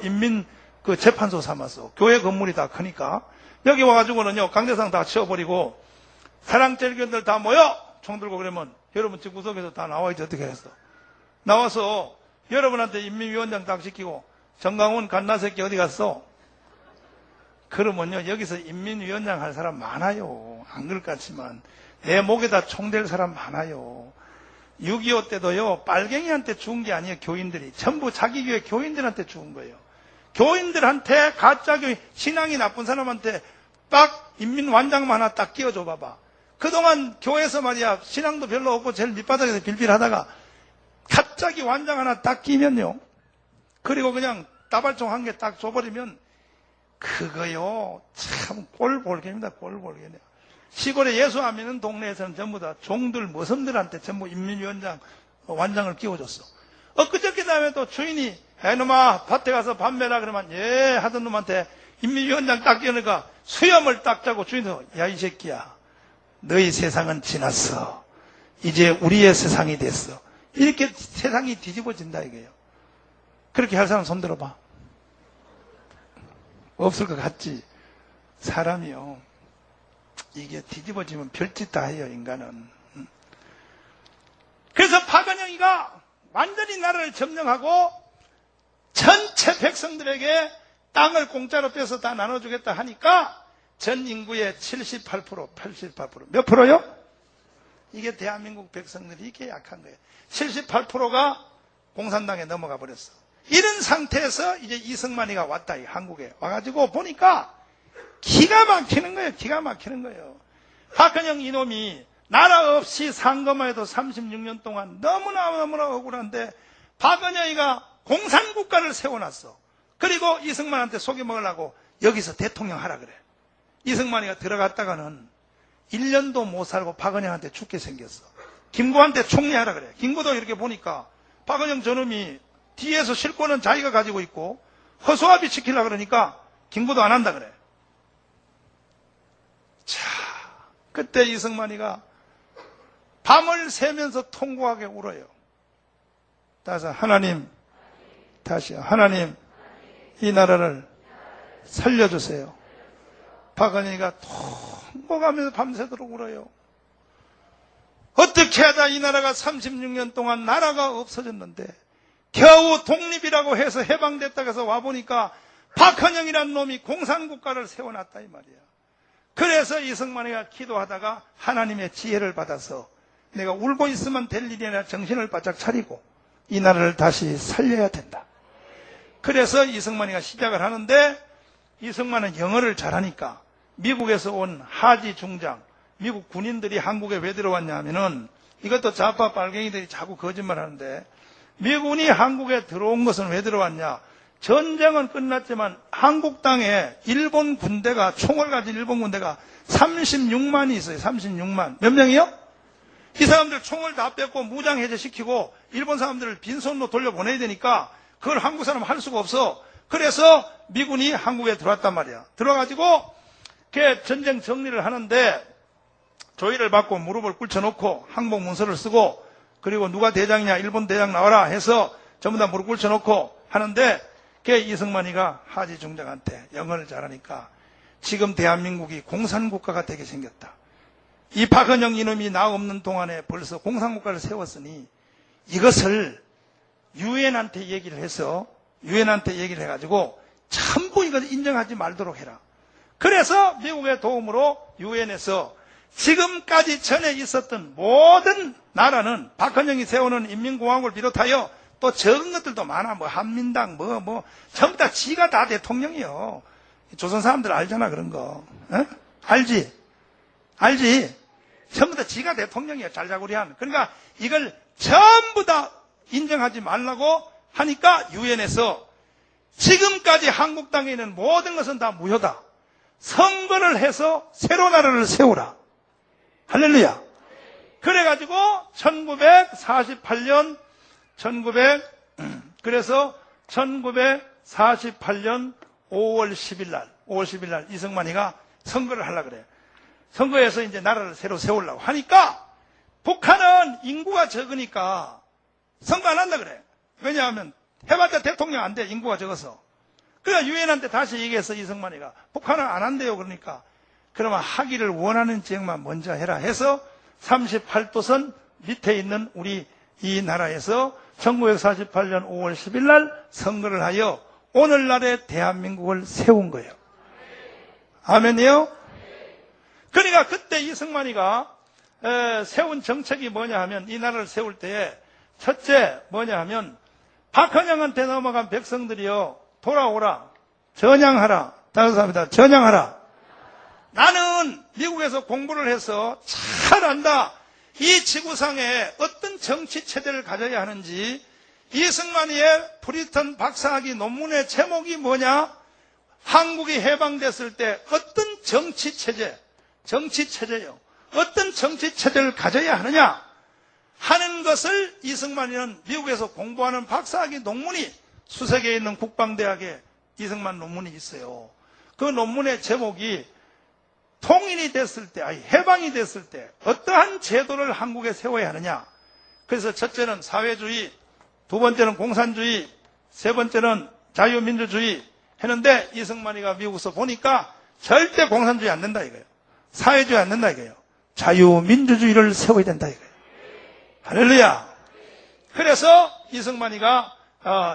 재판소 삼았어. 교회 건물이 다 크니까 여기 와가지고는요 강대상 다 치워버리고 사랑제일교회들 다 모여 총 들고 그러면 여러분 집 구석에서 다 나와야지 어떻게 했어. 나와서 여러분한테 인민위원장 딱 시키고 정강훈 갓나새끼 어디 갔어? 그러면요 여기서 인민위원장 할 사람 많아요. 안 그럴 것 같지만 내 목에다 총 댈 사람 많아요. 6.25 때도요 빨갱이한테 죽은 게 아니에요. 교인들이 전부 자기 교회 교인들한테 죽은 거예요. 교인들한테 가짜 교인 신앙이 나쁜 사람한테 딱 인민완장만 하나 딱 끼워줘 봐봐. 그동안 교회에서 말이야 신앙도 별로 없고 제일 밑바닥에서 빌빌하다가 갑자기 완장 하나 딱 끼면요 그리고 그냥 따발총 한 개 딱 줘버리면 그거요 참 꼴볼개입니다. 꼴볼개네요. 시골에 예수 안 믿는 동네에서는 전부 다 종들 머슴들한테 전부 인민위원장 완장을 끼워줬어. 엊그저께 다음에 또 주인이 이놈아 밭에 가서 밥 매라 그러면 예 하던 놈한테 인민위원장 딱 끼우니까 수염을 딱 짜고 주인도 야 이 새끼야 너희 세상은 지났어. 이제 우리의 세상이 됐어. 이렇게 세상이 뒤집어진다 이거예요. 그렇게 할 사람 손 들어봐. 없을 것 같지. 사람이요 이게 뒤집어지면 별짓 다 해요 인간은. 그래서 박헌영이가 완전히 나라를 점령하고 전체 백성들에게 땅을 공짜로 빼서 다 나눠주겠다 하니까 전 인구의 78%, 88%. 몇 프로요? 이게 대한민국 백성들이 이렇게 약한 거예요. 78%가 공산당에 넘어가 버렸어. 이런 상태에서 이제 이승만이가 왔다, 한국에. 와가지고 보니까 기가 막히는 거예요. 기가 막히는 거예요. 박헌영 이놈이 나라 없이 산 것만 해도 36년 동안 너무나 억울한데 박헌영이가 공산국가를 세워놨어. 그리고 이승만한테 속여먹으려고 여기서 대통령 하라 그래. 이승만이가 들어갔다가는 1년도 못 살고 박헌영한테 죽게 생겼어. 김구한테 총리하라 그래. 김구도 이렇게 보니까 박헌영 저놈이 뒤에서 실권은 자기가 가지고 있고 허수아비 시키려고 그러니까 김구도 안 한다 그래. 자, 그때 이승만이가 밤을 새면서 통곡하게 울어요. 따라서 하나님, 다시요. 하나님, 이 나라를 살려주세요. 박헌영이가 통곡하면서 밤새도록 울어요. 어떻게 하다 이 나라가 36년 동안 나라가 없어졌는데 겨우 독립이라고 해서 해방됐다고 해서 와보니까 박헌영이라는 놈이 공산국가를 세워놨다 이 말이야. 그래서 이승만이가 기도하다가 하나님의 지혜를 받아서 내가 울고 있으면 될 일이 아니라 정신을 바짝 차리고 이 나라를 다시 살려야 된다. 그래서 이승만이가 시작을 하는데 이승만은 영어를 잘하니까 미국에서 온 하지 중장, 미국 군인들이 한국에 왜 들어왔냐 하면은 이것도 좌파 빨갱이들이 자꾸 거짓말하는데 미군이 한국에 들어온 것은 왜 들어왔냐? 전쟁은 끝났지만 한국 땅에 일본 군대가 총을 가진 일본 군대가 36만이 있어요. 36만. 몇 명이요? 이 사람들 총을 다 뺏고 무장 해제시키고 일본 사람들을 빈손으로 돌려보내야 되니까 그걸 한국 사람은 할 수가 없어. 그래서 미군이 한국에 들어왔단 말이야. 들어가지고 전쟁 정리를 하는데 조의를 받고 무릎을 꿇혀놓고 항복 문서를 쓰고 그리고 누가 대장이냐 일본 대장 나와라 해서 전부 다 무릎 꿇혀놓고 하는데 이승만이가 하지 중장한테 영어를 잘하니까 지금 대한민국이 공산국가가 되게 생겼다. 이 박헌영 이놈이 나 없는 동안에 벌써 공산국가를 세웠으니 이것을 유엔한테 얘기를 해서 유엔한테 얘기를 해가지고 전부 이걸 인정하지 말도록 해라. 그래서 미국의 도움으로 유엔에서 지금까지 전에 있었던 모든 나라는 박헌영이 세우는 인민공화국을 비롯하여 또 적은 것들도 많아. 뭐 한민당 전부 다 지가 다 대통령이요. 조선 사람들 알잖아 그런 거. 에? 알지? 전부 다 지가 대통령이야. 잘자구리한. 그러니까 이걸 전부 다 인정하지 말라고 하니까 유엔에서 지금까지 한국 땅에 있는 모든 것은 다 무효다. 선거를 해서 새로 나라를 세우라. 할렐루야. 그래가지고 1948년 그래서 1948년 5월 10일 날 이승만이가 선거를 하려고 그래. 선거에서 이제 나라를 새로 세우려고 하니까 북한은 인구가 적으니까 선거 안 한다 그래. 왜냐하면 해봤자 대통령 안 돼. 인구가 적어서. 그래서 유엔한테 다시 얘기해서 이승만이가 북한은 안 한대요. 그러니까 그러면 하기를 원하는 지역만 먼저 해라 해서 38도선 밑에 있는 우리 이 나라에서 1948년 5월 10일 날 선거를 하여 오늘날의 대한민국을 세운 거예요. 아멘이요? 그러니까 그때 이승만이가 세운 정책이 뭐냐 하면 이 나라를 세울 때에 첫째 뭐냐 하면 박헌영한테 넘어간 백성들이요 돌아오라 전향하라. 다른 사람이다. 전향하라. 나는 미국에서 공부를 해서 잘 안다. 이 지구상에 어떤 정치 체제를 가져야 하는지. 이승만이의 프리턴 박사학위 논문의 제목이 뭐냐? 한국이 해방됐을 때 어떤 정치체제요. 어떤 정치체제를 가져야 하느냐 하는 것을 이승만이는 미국에서 공부하는 박사학위 논문이 수색에 있는 국방대학에 이승만 논문이 있어요. 그 논문의 제목이 통일이 됐을 때, 해방이 됐을 때 어떠한 제도를 한국에 세워야 하느냐. 그래서 첫째는 사회주의, 두 번째는 공산주의, 세 번째는 자유민주주의 했는데 이승만이가 미국에서 보니까 절대 공산주의 안 된다 이거예요. 사회주의 안 된다 이거예요. 자유민주주의를 세워야 된다 이거예요. 할렐루야. 그래서 이승만이가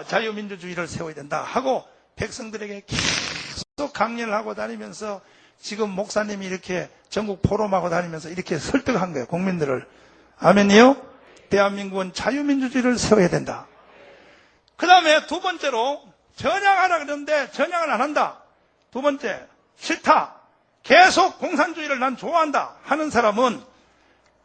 자유민주주의를 세워야 된다 하고 백성들에게 계속 강연을 하고 다니면서 지금 목사님이 이렇게 전국 포럼하고 다니면서 이렇게 설득한 거예요. 국민들을. 아멘이요? 대한민국은 자유민주주의를 세워야 된다. 그 다음에 두 번째로 전향하라 그러는데 전향을 안 한다. 두 번째 싫다. 계속 공산주의를 난 좋아한다 하는 사람은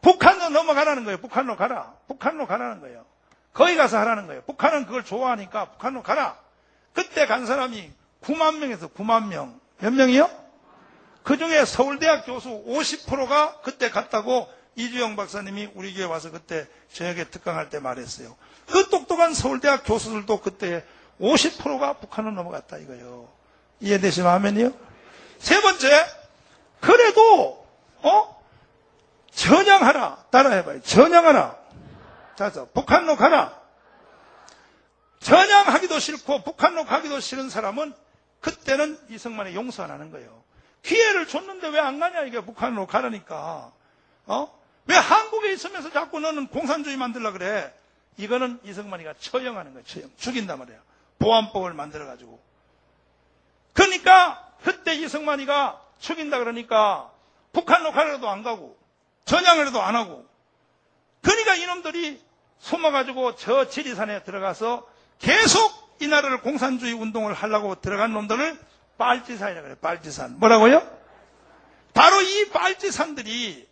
북한으로 넘어가라는 거예요. 북한으로 가라. 북한으로 가라는 거예요. 거기 가서 하라는 거예요. 북한은 그걸 좋아하니까 북한으로 가라. 그때 간 사람이 9만 명에서 9만 명. 몇 명이요? 그 중에 서울대학 교수 50%가 그때 갔다고 이주영 박사님이 우리 교회 와서 그때 저녁에 특강할 때 말했어요. 그 똑똑한 서울대학 교수들도 그때 50%가 북한으로 넘어갔다 이거예요. 이해되시면 아멘이요? 세 번째, 그래도 전향하라. 따라해봐요. 전향하라. 자서 북한으로 가라. 전향하기도 싫고 북한으로 가기도 싫은 사람은 그때는 이승만이 용서 안 하는 거예요. 기회를 줬는데 왜 안 가냐 이게 북한으로 가라니까. 왜 한국에 있으면서 자꾸 너는 공산주의 만들려고 그래? 이거는 이승만이가 처형하는 거예요. 처형. 죽인단 말이에요. 보안법을 만들어가지고. 그러니까 그때 이승만이가 죽인다 그러니까 북한 녹화라도 안 가고 전향을 안 하고, 그러니까 이놈들이 숨어가지고 저 지리산에 들어가서 계속 이 나라를 공산주의 운동을 하려고 들어간 놈들을 빨치산이라고 그래요. 빨치산. 뭐라고요? 바로 이 빨치산들이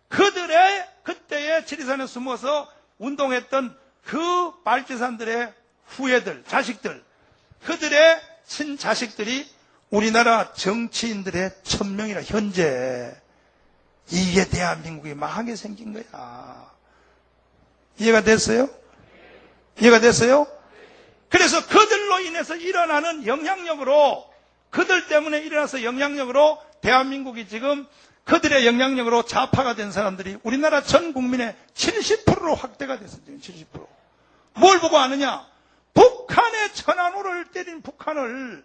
그들의 그때의 지리산에 숨어서 운동했던 그 빨치산들의 후예들, 자식들, 그들의 친자식들이 우리나라 정치인들의 천명이라. 현재 이게 대한민국이 망하게 생긴 거야. 이해가 됐어요? 이해가 됐어요? 그래서 그들로 인해서 일어나는 영향력으로, 그들 때문에 일어나서 영향력으로 대한민국이 지금 그들의 영향력으로 좌파가 된 사람들이 우리나라 전 국민의 70%로 확대가 됐어요. 70%. 뭘 보고 아느냐? 북한의 천안호를 때린 북한을,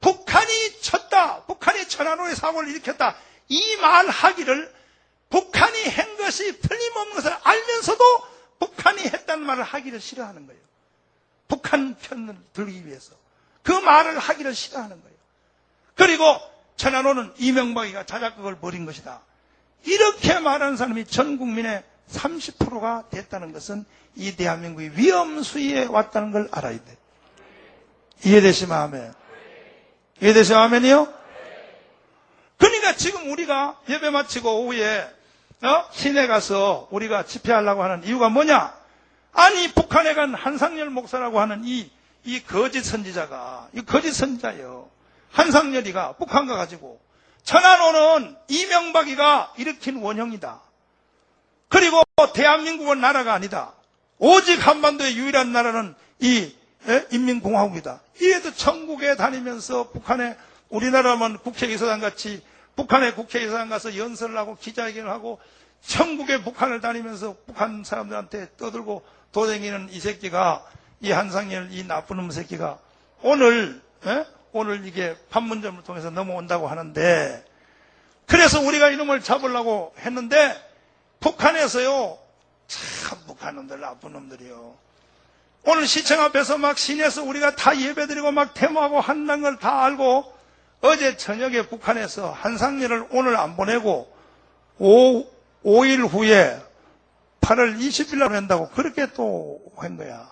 북한이 쳤다, 북한이 천안호의 사고를 일으켰다, 이 말하기를 북한이 한 것이 틀림없는 것을 알면서도 북한이 했다는 말을 하기를 싫어하는 거예요. 북한 편을 들기 위해서 그 말을 하기를 싫어하는 거예요. 그리고 천안호는 이명박이가 자작극을 벌인 것이다, 이렇게 말하는 사람이 전 국민의 30%가 됐다는 것은 이 대한민국이 위험수위에 왔다는 걸 알아야 돼. 이해되시면 아멘. 이해되시면 아멘이요? 그러니까 지금 우리가 예배 마치고 오후에 시내 가서 우리가 집회하려고 하는 이유가 뭐냐? 아니, 북한에 간 한상열 목사라고 하는 이 거짓 선지자가, 이 거짓 선지자예요. 한상열이가 북한 가가지고 천안호는 이명박이가 일으킨 원형이다. 그리고 대한민국은 나라가 아니다. 오직 한반도의 유일한 나라는 이 인민공화국이다. 이래도 천국에 다니면서 북한에, 우리나라만 국회의사당 같이 북한의 국회의사당 가서 연설을 하고 기자회견을 하고 천국의 북한을 다니면서 북한 사람들한테 떠들고 도댕이는 이 새끼가, 이 한상열, 이 나쁜 놈 새끼가 오늘 이게 판문점을 통해서 넘어온다고 하는데, 그래서 우리가 이놈을 잡으려고 했는데 북한에서요, 참 북한 놈들 나쁜 놈들이요, 오늘 시청 앞에서 막 시내에서 우리가 다 예배드리고 막 데모하고 한다는 걸 다 알고 어제 저녁에 북한에서 한상열을 오늘 안 보내고 5일 후에 8월 20일 날 한다고 그렇게 또 한 거야.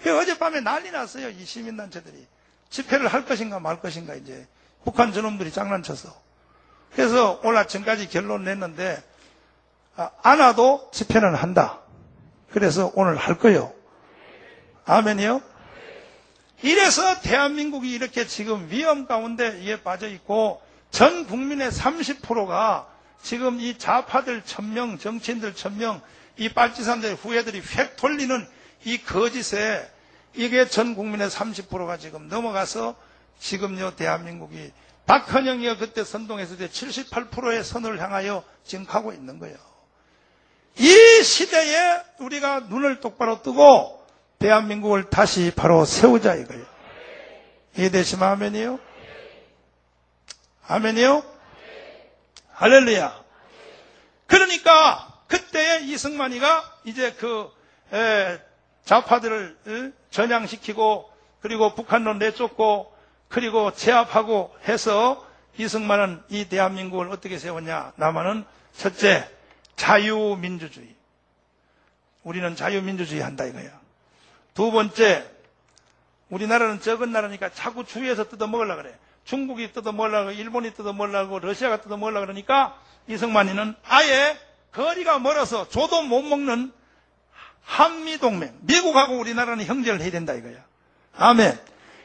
어젯밤에 난리 났어요. 이 시민단체들이 집회를 할 것인가 말 것인가, 이제 북한 저놈들이 장난쳐서. 그래서 오늘 아침까지 결론을 냈는데 안 와도 집회는 한다. 그래서 오늘 할 거예요. 아멘이요? 이래서 대한민국이 이렇게 지금 위험 가운데 빠져 있고 전 국민의 30%가 지금 이 좌파들 1000명, 정치인들 1000명, 이 빨치산들의 후예들이 획 돌리는 이 거짓에 이게 전 국민의 30%가 지금 넘어가서 지금요 대한민국이 박헌영이가 그때 선동했을 때 78%의 선을 향하여 지금 가고 있는 거예요. 이 시대에 우리가 눈을 똑바로 뜨고 대한민국을 다시 바로 세우자 이거예요. 이해되시면 아멘이요? 아멘이요? 할렐루야. 그러니까 그때 이승만이가 이제 좌파들을 전향시키고 그리고 북한로 내쫓고 그리고 제압하고 해서 이승만은 이 대한민국을 어떻게 세웠냐? 남한은 첫째, 자유민주주의. 우리는 자유민주주의 한다 이거야. 두 번째, 우리나라는 적은 나라니까 자꾸 주위에서 뜯어먹으려고 그래. 중국이 뜯어먹으려고, 일본이 뜯어먹으려고, 러시아가 뜯어먹으려고 그러니까 이승만이는 아예 거리가 멀어서 조도 못 먹는 한미동맹, 미국하고 우리나라는 형제를 해야 된다 이거야. 아멘.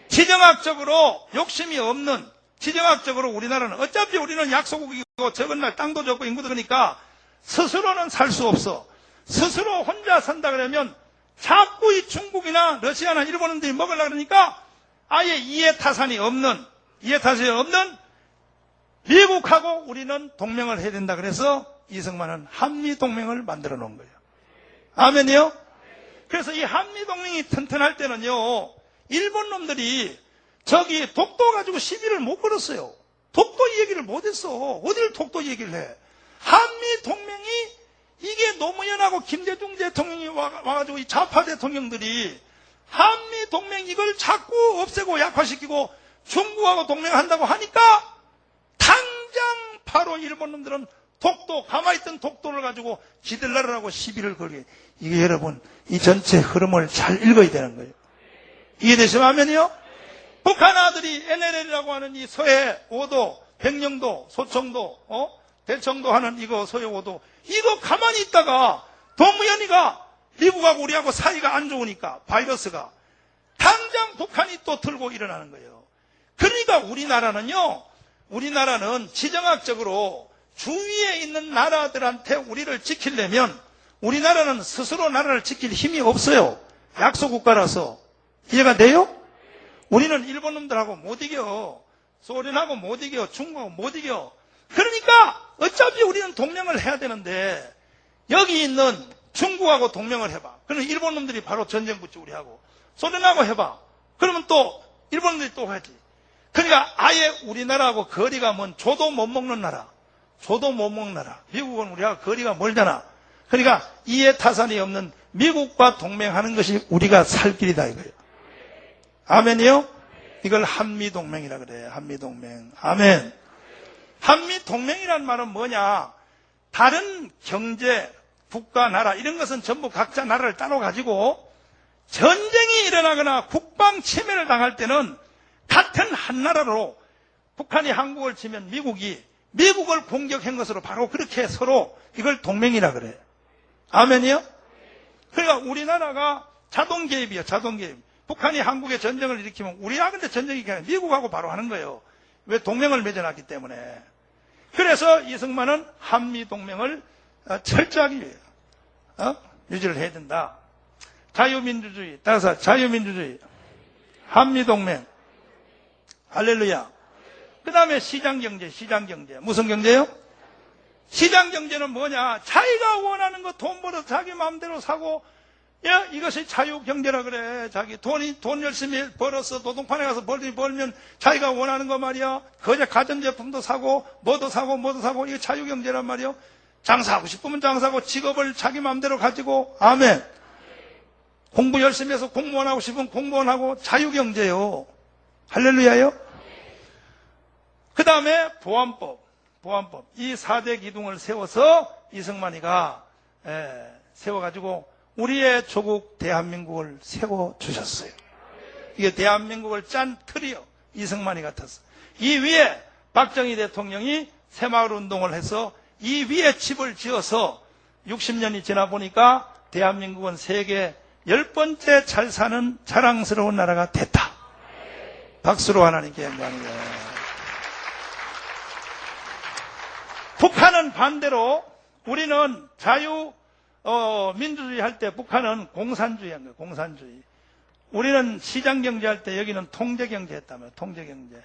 지정학적으로 욕심이 없는, 지정학적으로 우리나라는 어차피 우리는 약소국이고 적은 날 땅도 적고 인구도 그러니까 스스로는 살 수 없어. 스스로 혼자 산다 그러면 자꾸 이 중국이나 러시아나 일본인들이 먹으려고 그러니까 아예 이해타산이 없는 미국하고 우리는 동맹을 해야 된다. 그래서 이승만은 한미동맹을 만들어 놓은 거예요. 아멘이요? 그래서 이 한미동맹이 튼튼할 때는요, 일본 놈들이 저기 독도 가지고 시비를 못 걸었어요. 독도 얘기를 못 했어. 어딜 독도 얘기를 해. 한미동맹이 이게 노무현하고 김대중 대통령이 와가지고 이 좌파 대통령들이 한미 동맹 이걸 자꾸 없애고 약화시키고 중국하고 동맹한다고 하니까 당장 바로 일본 놈들은 독도, 가만히 있던 독도를 가지고 지들 나라라고 시비를 걸게. 이게 여러분, 이 전체 흐름을 잘 읽어야 되는 거예요. 이해되시면 하면요? 북한 아들이 NLL이라고 하는 이 서해 5도, 백령도, 소청도, 대청도 하는 이거 서해 5도, 이거 가만히 있다가 노무현이가 미국하고 우리하고 사이가 안 좋으니까 바이러스가 당장 북한이 또 들고 일어나는 거예요. 그러니까 우리나라는 지정학적으로 주위에 있는 나라들한테 우리를 지키려면 우리나라는 스스로 나라를 지킬 힘이 없어요. 약소국가라서. 이해가 돼요? 우리는 일본 놈들하고 못 이겨. 소련하고 못 이겨. 중국하고 못 이겨. 그러니까 어차피 우리는 동맹을 해야 되는데 여기 있는 중국하고 동맹을 해봐. 그러면 일본 놈들이 바로 전쟁 붙지 우리하고. 소련하고 해봐. 그러면 또 일본 놈들이 또 하지. 그러니까 아예 우리나라하고 거리가 먼 조도 못 먹는 나라. 조도 못 먹는 나라. 미국은 우리하고 거리가 멀잖아. 그러니까 이해 타산이 없는 미국과 동맹하는 것이 우리가 살 길이다 이거예요. 아멘이요? 이걸 한미동맹이라 그래요. 한미동맹. 아멘. 한미동맹이란 말은 뭐냐? 다른 경제, 국가, 나라 이런 것은 전부 각자 나라를 따로 가지고 전쟁이 일어나거나 국방 침해를 당할 때는 같은 한 나라로 북한이 한국을 치면 미국을 공격한 것으로 바로 그렇게 서로 이걸 동맹이라 그래요. 아멘이요? 그러니까 우리나라가 자동 개입이에요. 자동 개입. 북한이 한국에 전쟁을 일으키면 우리하고는 전쟁이 아니라 미국하고 바로 하는 거예요. 왜? 동맹을 맺어놨기 때문에. 그래서 이승만은 한미동맹을 철저하게 유지를 해야 된다. 자유민주주의, 따라서 자유민주주의, 한미동맹, 할렐루야. 그 다음에 시장경제. 무슨 경제요? 시장경제는 뭐냐? 자기가 원하는 거 돈 벌어서 자기 마음대로 사고, 야, 이것이 자유경제라 그래. 돈 열심히 벌어서 노동판에 가서 벌면 자기가 원하는 거 말이야. 거제 가전제품도 사고, 뭐도 사고, 이게 자유경제란 말이요. 장사하고 싶으면 장사하고, 직업을 자기 마음대로 가지고, 아멘. 공부 열심히 해서 공무원 하고 싶으면 공무원하고, 자유경제요. 할렐루야요. 그 다음에 보안법. 이 4대 기둥을 세워서 이승만이가 세워가지고 우리의 조국 대한민국을 세워주셨어요. 이게 대한민국을 짠 틀이요. 이승만이 같았어. 이 위에 박정희 대통령이 새마을 운동을 해서 이 위에 집을 지어서 60년이 지나 보니까 대한민국은 세계 10번째 잘 사는 자랑스러운 나라가 됐다. 박수로 하나님께 영광이에요. 북한은 반대로 우리는 민주주의 할 때 북한은 공산주의 한 거예요. 공산주의. 우리는 시장경제 할 때 여기는 통제경제 했다며. 통제경제.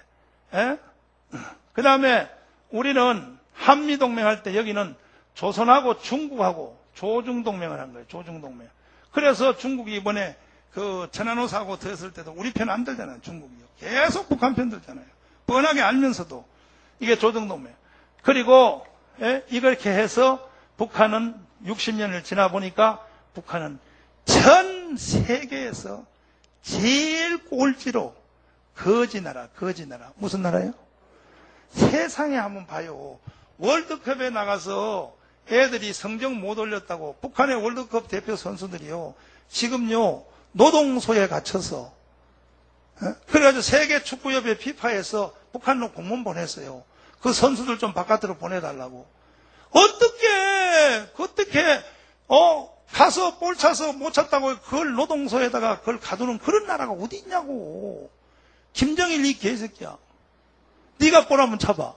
그 다음에 우리는 한미동맹 할 때 여기는 조선하고 중국하고 조중동맹을 한 거예요. 조중동맹. 그래서 중국이 이번에 그 천안호 사고 들었을 때도 우리 편 안 들잖아요. 중국이요. 계속 북한 편 들잖아요. 뻔하게 알면서도 이게 조중동맹. 그리고 이렇게 해서 북한은 60년을 지나 보니까 북한은 전 세계에서 제일 꼴찌로 거지 나라. 무슨 나라예요? 세상에 한번 봐요. 월드컵에 나가서 애들이 성적 못 올렸다고 북한의 월드컵 대표 선수들이요. 지금요 노동소에 갇혀서 그래가지고 세계축구협회 피파에서 북한으로 공문 보냈어요. 그 선수들 좀 바깥으로 보내달라고. 어떻게 가서 볼 차서 못 찼다고 그걸 노동소에다가 그걸 가두는 그런 나라가 어디 있냐고. 김정일 이 개새끼야. 네가 볼 한번 차봐.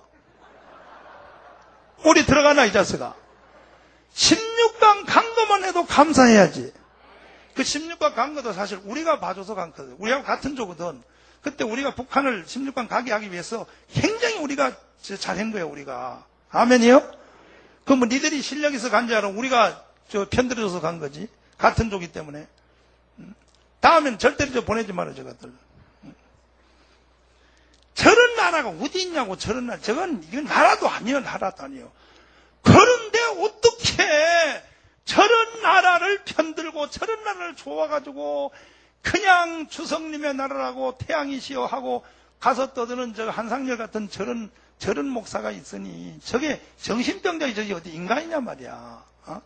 볼이 들어가나 이 자식아. 16강 간 것만 해도 감사해야지. 그 16강 간 것도 사실 우리가 봐줘서 간 거거든. 우리하고 같은 조거든. 그때 우리가 북한을 16강 가게 하기 위해서 굉장히 우리가 잘한 거예요, 우리가. 아멘이요? 그럼 뭐 니들이 실력 있어 간 줄 알아? 우리가 편들어서 간 거지. 같은 조기 때문에. 다음엔 절대로 보내지 마라, 저것들. 저런 나라가 어디 있냐고, 저런 나라. 이건 나라도 아니에요, 나라도 아니에요. 그런데 어떻게 저런 좋아가지고 저런 나라를 좋아가지고 그냥 주성님의 나라라고 태양이시여 하고 가서 떠드는 저 한상열 같은 저런 목사가 있으니 저게 정신병자이 저기 어디 인간이냐 말이야. 어?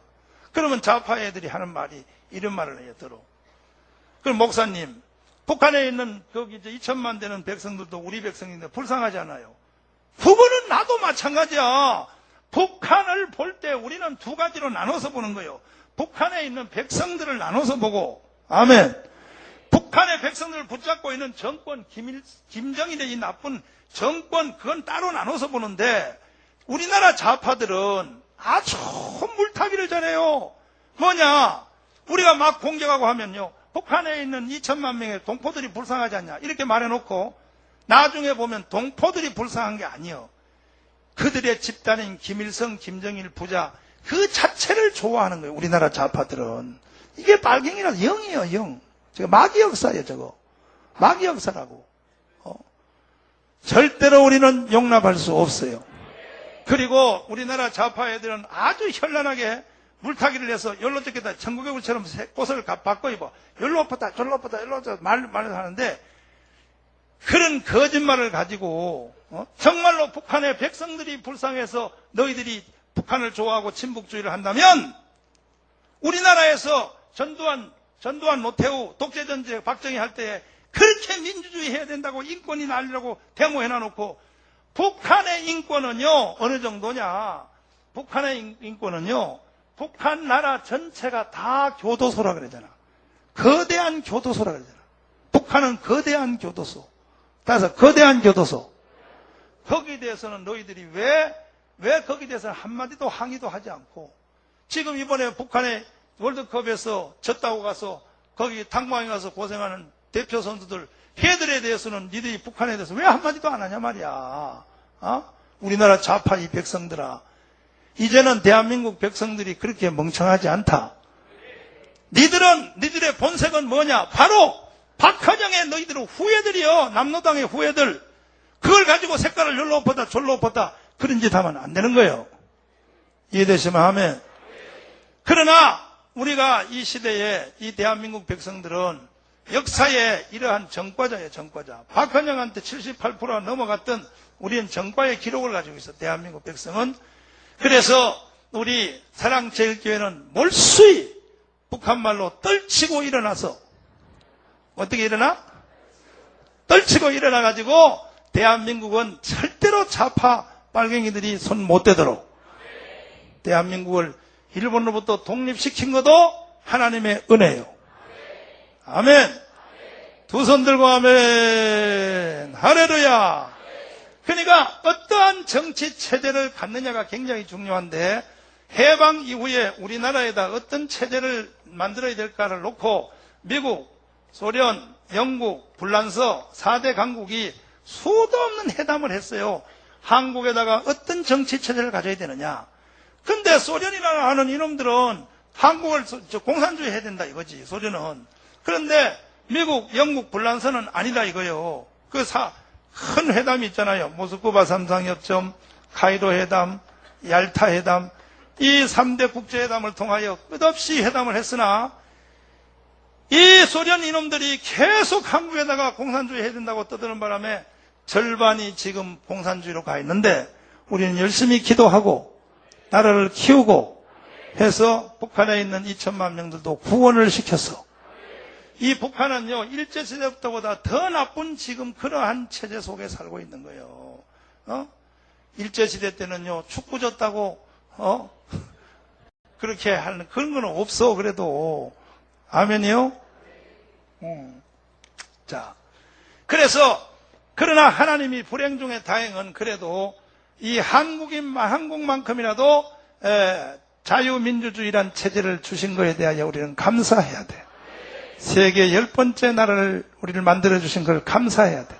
그러면 좌파 애들이 하는 말이 이런 말을 해요. 들어. 그럼 목사님, 북한에 있는 거기 이제 2천만 되는 백성들도 우리 백성인데 불쌍하지 않아요? 그거는 나도 마찬가지야. 북한을 볼 때 우리는 두 가지로 나눠서 보는 거예요. 북한에 있는 백성들을 나눠서 보고, 아멘. 북한의 백성들을 붙잡고 있는 정권, 김정일의 이 나쁜 정권, 그건 따로 나눠서 보는데, 우리나라 좌파들은 아주 물타기를 잘해요. 뭐냐? 우리가 막 공격하고 하면요, 북한에 있는 2천만 명의 동포들이 불쌍하지 않냐, 이렇게 말해놓고 나중에 보면 동포들이 불쌍한 게 아니에요. 그들의 집단인 김일성, 김정일 부자 그 자체를 좋아하는 거예요. 우리나라 좌파들은. 이게 빨갱이라 영이에요. 영. 저거 마귀 역사예요. 저거 마귀 역사라고. 절대로 우리는 용납할 수 없어요. 그리고 우리나라 좌파 애들은 아주 현란하게 물타기를 해서 열로 뜯겠다, 천국의불처럼 옷을 바꿔 입어, 열로 엎었다 절로 엎었다 열로 엎었다 말을 하는데, 그런 거짓말을 가지고 정말로 북한의 백성들이 불쌍해서 너희들이 북한을 좋아하고 친북주의를 한다면, 우리나라에서 전두환 노태우 독재전쟁 박정희 할 때에 그렇게 민주주의 해야 된다고 인권이 날리라고 데모해놔놓고, 북한의 인권은요 어느 정도냐, 북한의 인권은요 북한 나라 전체가 다 교도소라 그러잖아. 거대한 교도소라 그러잖아. 북한은 거대한 교도소. 따라서 거대한 교도소. 거기에 대해서는 너희들이 왜 거기에 대해서는 한마디도 항의도 하지 않고, 지금 이번에 북한의 월드컵에서 졌다고 가서 거기 당방에 가서 고생하는 대표 선수들, 걔들에 대해서는 니들이 북한에 대해서 왜 한마디도 안 하냐 말이야. 우리나라 좌파 이 백성들아, 이제는 대한민국 백성들이 그렇게 멍청하지 않다. 니들의 본색은 뭐냐? 바로 박헌영의 너희들은 후예들이요. 남로당의 후예들. 그걸 가지고 색깔을 열로 엎었다 절로 엎었다 그런 짓 하면 안 되는 거예요. 이해되시면 하면. 그러나 우리가 이 시대에 이 대한민국 백성들은 역사에 이러한 정과자예요. 정과자. 박헌영한테 78%가 넘어갔던 우리는 정과의 기록을 가지고 있어. 대한민국 백성은. 그래서 우리 사랑제일교회는 몰수히 북한말로 떨치고 일어나서, 어떻게 일어나? 떨치고 일어나가지고 대한민국은 절대로 좌파 빨갱이들이 손 못 대도록, 대한민국을 일본으로부터 독립시킨 것도 하나님의 은혜예요. 아멘. 두 손 들고 아멘. 할렐루야. 그러니까 어떠한 정치 체제를 갖느냐가 굉장히 중요한데, 해방 이후에 우리나라에다 어떤 체제를 만들어야 될까를 놓고 미국, 소련, 영국, 불란서 4대 강국이 수도 없는 회담을 했어요. 한국에다가 어떤 정치 체제를 가져야 되느냐. 근데 소련이라고 하는 이놈들은 한국을 공산주의 해야 된다 이거지, 소련은. 그런데 미국, 영국, 불란서는 아니다 이거예요. 큰 회담이 있잖아요. 모스크바 삼상협정, 카이로 회담, 얄타 회담, 이 3대 국제회담을 통하여 끝없이 회담을 했으나, 이 소련 이놈들이 계속 한국에다가 공산주의 해야 된다고 떠드는 바람에 절반이 지금 공산주의로 가 있는데, 우리는 열심히 기도하고 나라를 키우고 해서 북한에 있는 2천만 명들도 구원을 시켰어. 이 북한은요, 일제시대부터보다 더 나쁜 지금 그러한 체제 속에 살고 있는 거예요. 일제시대 때는요, 축구 졌다고, 그렇게 하는 그런 건 없어, 그래도. 아멘이요? 자. 그래서, 그러나 하나님이 불행 중에 다행은 그래도 이 한국만큼이라도 자유민주주의란 체제를 주신 것에 대하여 우리는 감사해야 돼. 세계 10번째 나라를 우리를 만들어주신 걸 감사해야 돼.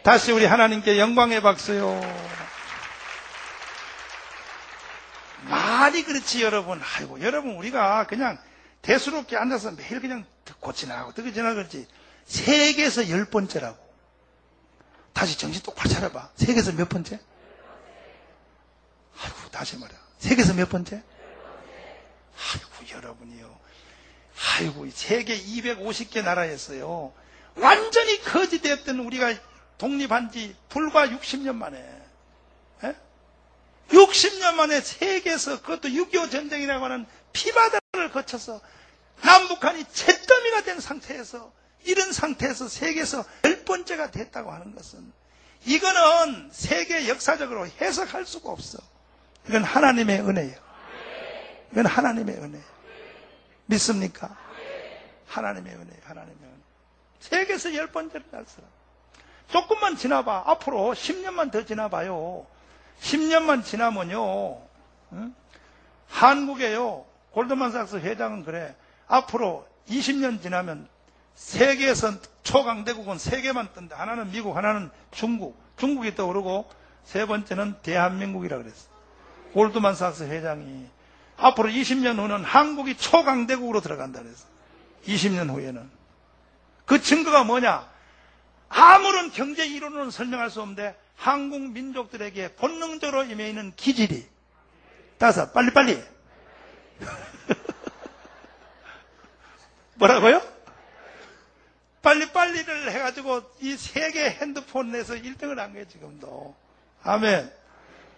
다시 우리 하나님께 영광의 박수요. 말이 그렇지 여러분. 아이고 여러분, 우리가 그냥 대수롭게 앉아서 매일 그냥 듣고 지나가고 그렇지. 세계에서 10번째라고. 다시 정신 똑바로 차려봐. 세계에서 몇 번째? 아이고 다시 말이야. 세계에서 몇 번째? 아이고 여러분이요. 아이고, 세계 250개 나라였어요. 완전히 거지되었던 우리가 독립한 지 불과 60년 만에, 60년 만에 세계에서, 그것도 6.25 전쟁이라고 하는 피바다를 거쳐서 남북한이 잿더미가 된 상태에서, 이런 상태에서 세계에서 10번째가 됐다고 하는 것은, 이거는 세계 역사적으로 해석할 수가 없어. 이건 하나님의 은혜예요. 이건 하나님의 은혜. 믿습니까? 하나님의 은혜예요. 하나님의 은혜. 세계에서 10번째를 났어. 조금만 지나봐. 앞으로 10년만 더 지나봐요. 10년만 지나면요, 한국에요, 골드만삭스 회장은 그래, 앞으로 20년 지나면 세계에서 초강대국은 3개만 뜬다. 하나는 미국, 하나는 중국이 떠오르고, 세 번째는 대한민국이라 그랬어. 골드만삭스 회장이 앞으로 20년 후는 한국이 초강대국으로 들어간다 그랬어. 20년 후에는. 그 증거가 뭐냐? 아무런 경제 이론으로는 설명할 수 없는데 한국 민족들에게 본능적으로 임해 있는 기질이, 따라서 빨리빨리 뭐라고요? 빨리빨리를 해가지고 이 세계 핸드폰 내서 1등을 한 거예요. 지금도. 아멘.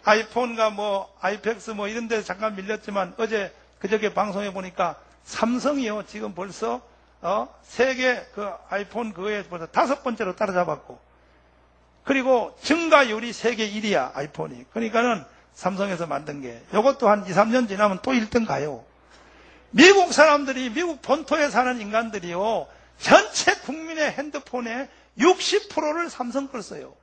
아이폰과 뭐 아이팩스 뭐 이런 데서 잠깐 밀렸지만 어제 그저께 방송해 보니까 삼성이요, 지금 벌써 세계 그 아이폰 그거에 벌써 5번째로 따라잡았고, 그리고 증가율이 세계 1위야, 아이폰이. 그러니까는 삼성에서 만든 게, 이것도 한 2, 3년 지나면 또 1등 가요. 미국 사람들이, 미국 본토에 사는 인간들이요, 전체 국민의 핸드폰의 60%를 삼성 걸 써요.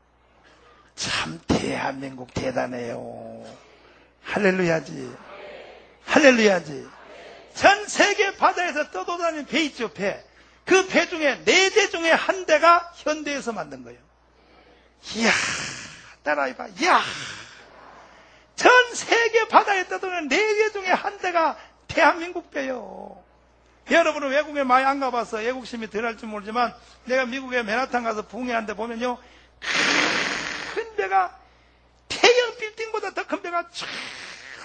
참 대한민국 대단해요. 할렐루야지. 할렐루야지. 전 세계 바다에서 떠돌아다니는 배 있죠, 배. 그 배 중에 4대 중에 한 대가 현대에서 만든 거예요. 이야, 따라해봐. 이야, 전 세계 바다에 떠도는 4개 중에 한 대가 대한민국 배요. 여러분은 외국에 많이 안 가봐서 애국심이 덜할지 모르지만, 내가 미국에 맨하탄 가서 붕해한 데 보면요, 큰 배가, 태형 빌딩보다 더 큰 배가 쫙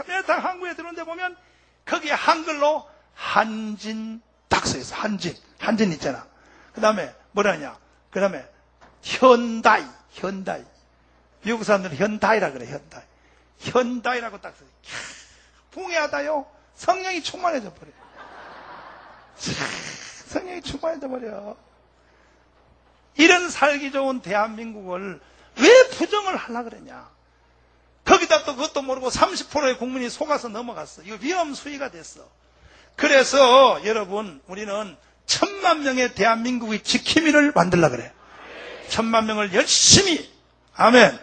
맨하탄 항구에 들어온 데 보면 거기에 한글로 한진 딱 써있어. 한진 있잖아. 그 다음에 뭐라냐, 그 다음에 현다이. 미국 사람들은 현다이라 그래. 현다이라고 딱 써요. 붕해하다요. 성령이 충만해져 버려. 성령이 충만해져 버려. 이런 살기 좋은 대한민국을 왜 부정을 하려고 그러냐. 거기다 또 그것도 모르고 30%의 국민이 속아서 넘어갔어. 이거 위험 수위가 됐어. 그래서 여러분, 우리는 1000만 명의 대한민국의 지킴이를 만들려고 그래. 1000만 명을 열심히, 아멘,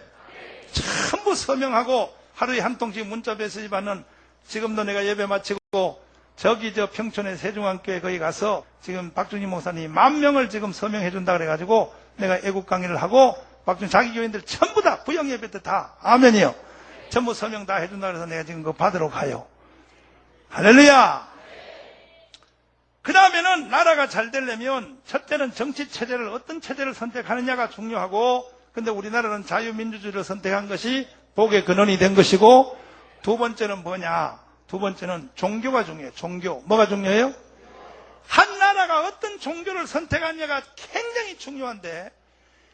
전부 서명하고 하루에 한 통씩 문자 메시지 받는, 지금도 내가 예배 마치고 저기 저 평촌의 세중앙교회 거기 가서 지금 박준희 목사님이 10,000명을 지금 서명해 준다 그래가지고 내가 애국 강의를 하고, 박준희 자기 교인들 전부 다 부영 예배 때 다 아멘이요, 전부 서명 다 해준다 그래서 내가 지금 그거 받으러 가요. 할렐루야. 그 다음에는 나라가 잘 되려면 첫째는 정치 체제를, 어떤 체제를 선택하느냐가 중요하고, 근데 우리나라는 자유민주주의를 선택한 것이 복의 근원이 된 것이고, 두 번째는 뭐냐? 두 번째는 종교가 중요해요. 종교. 뭐가 중요해요? 한 나라가 어떤 종교를 선택하느냐가 굉장히 중요한데,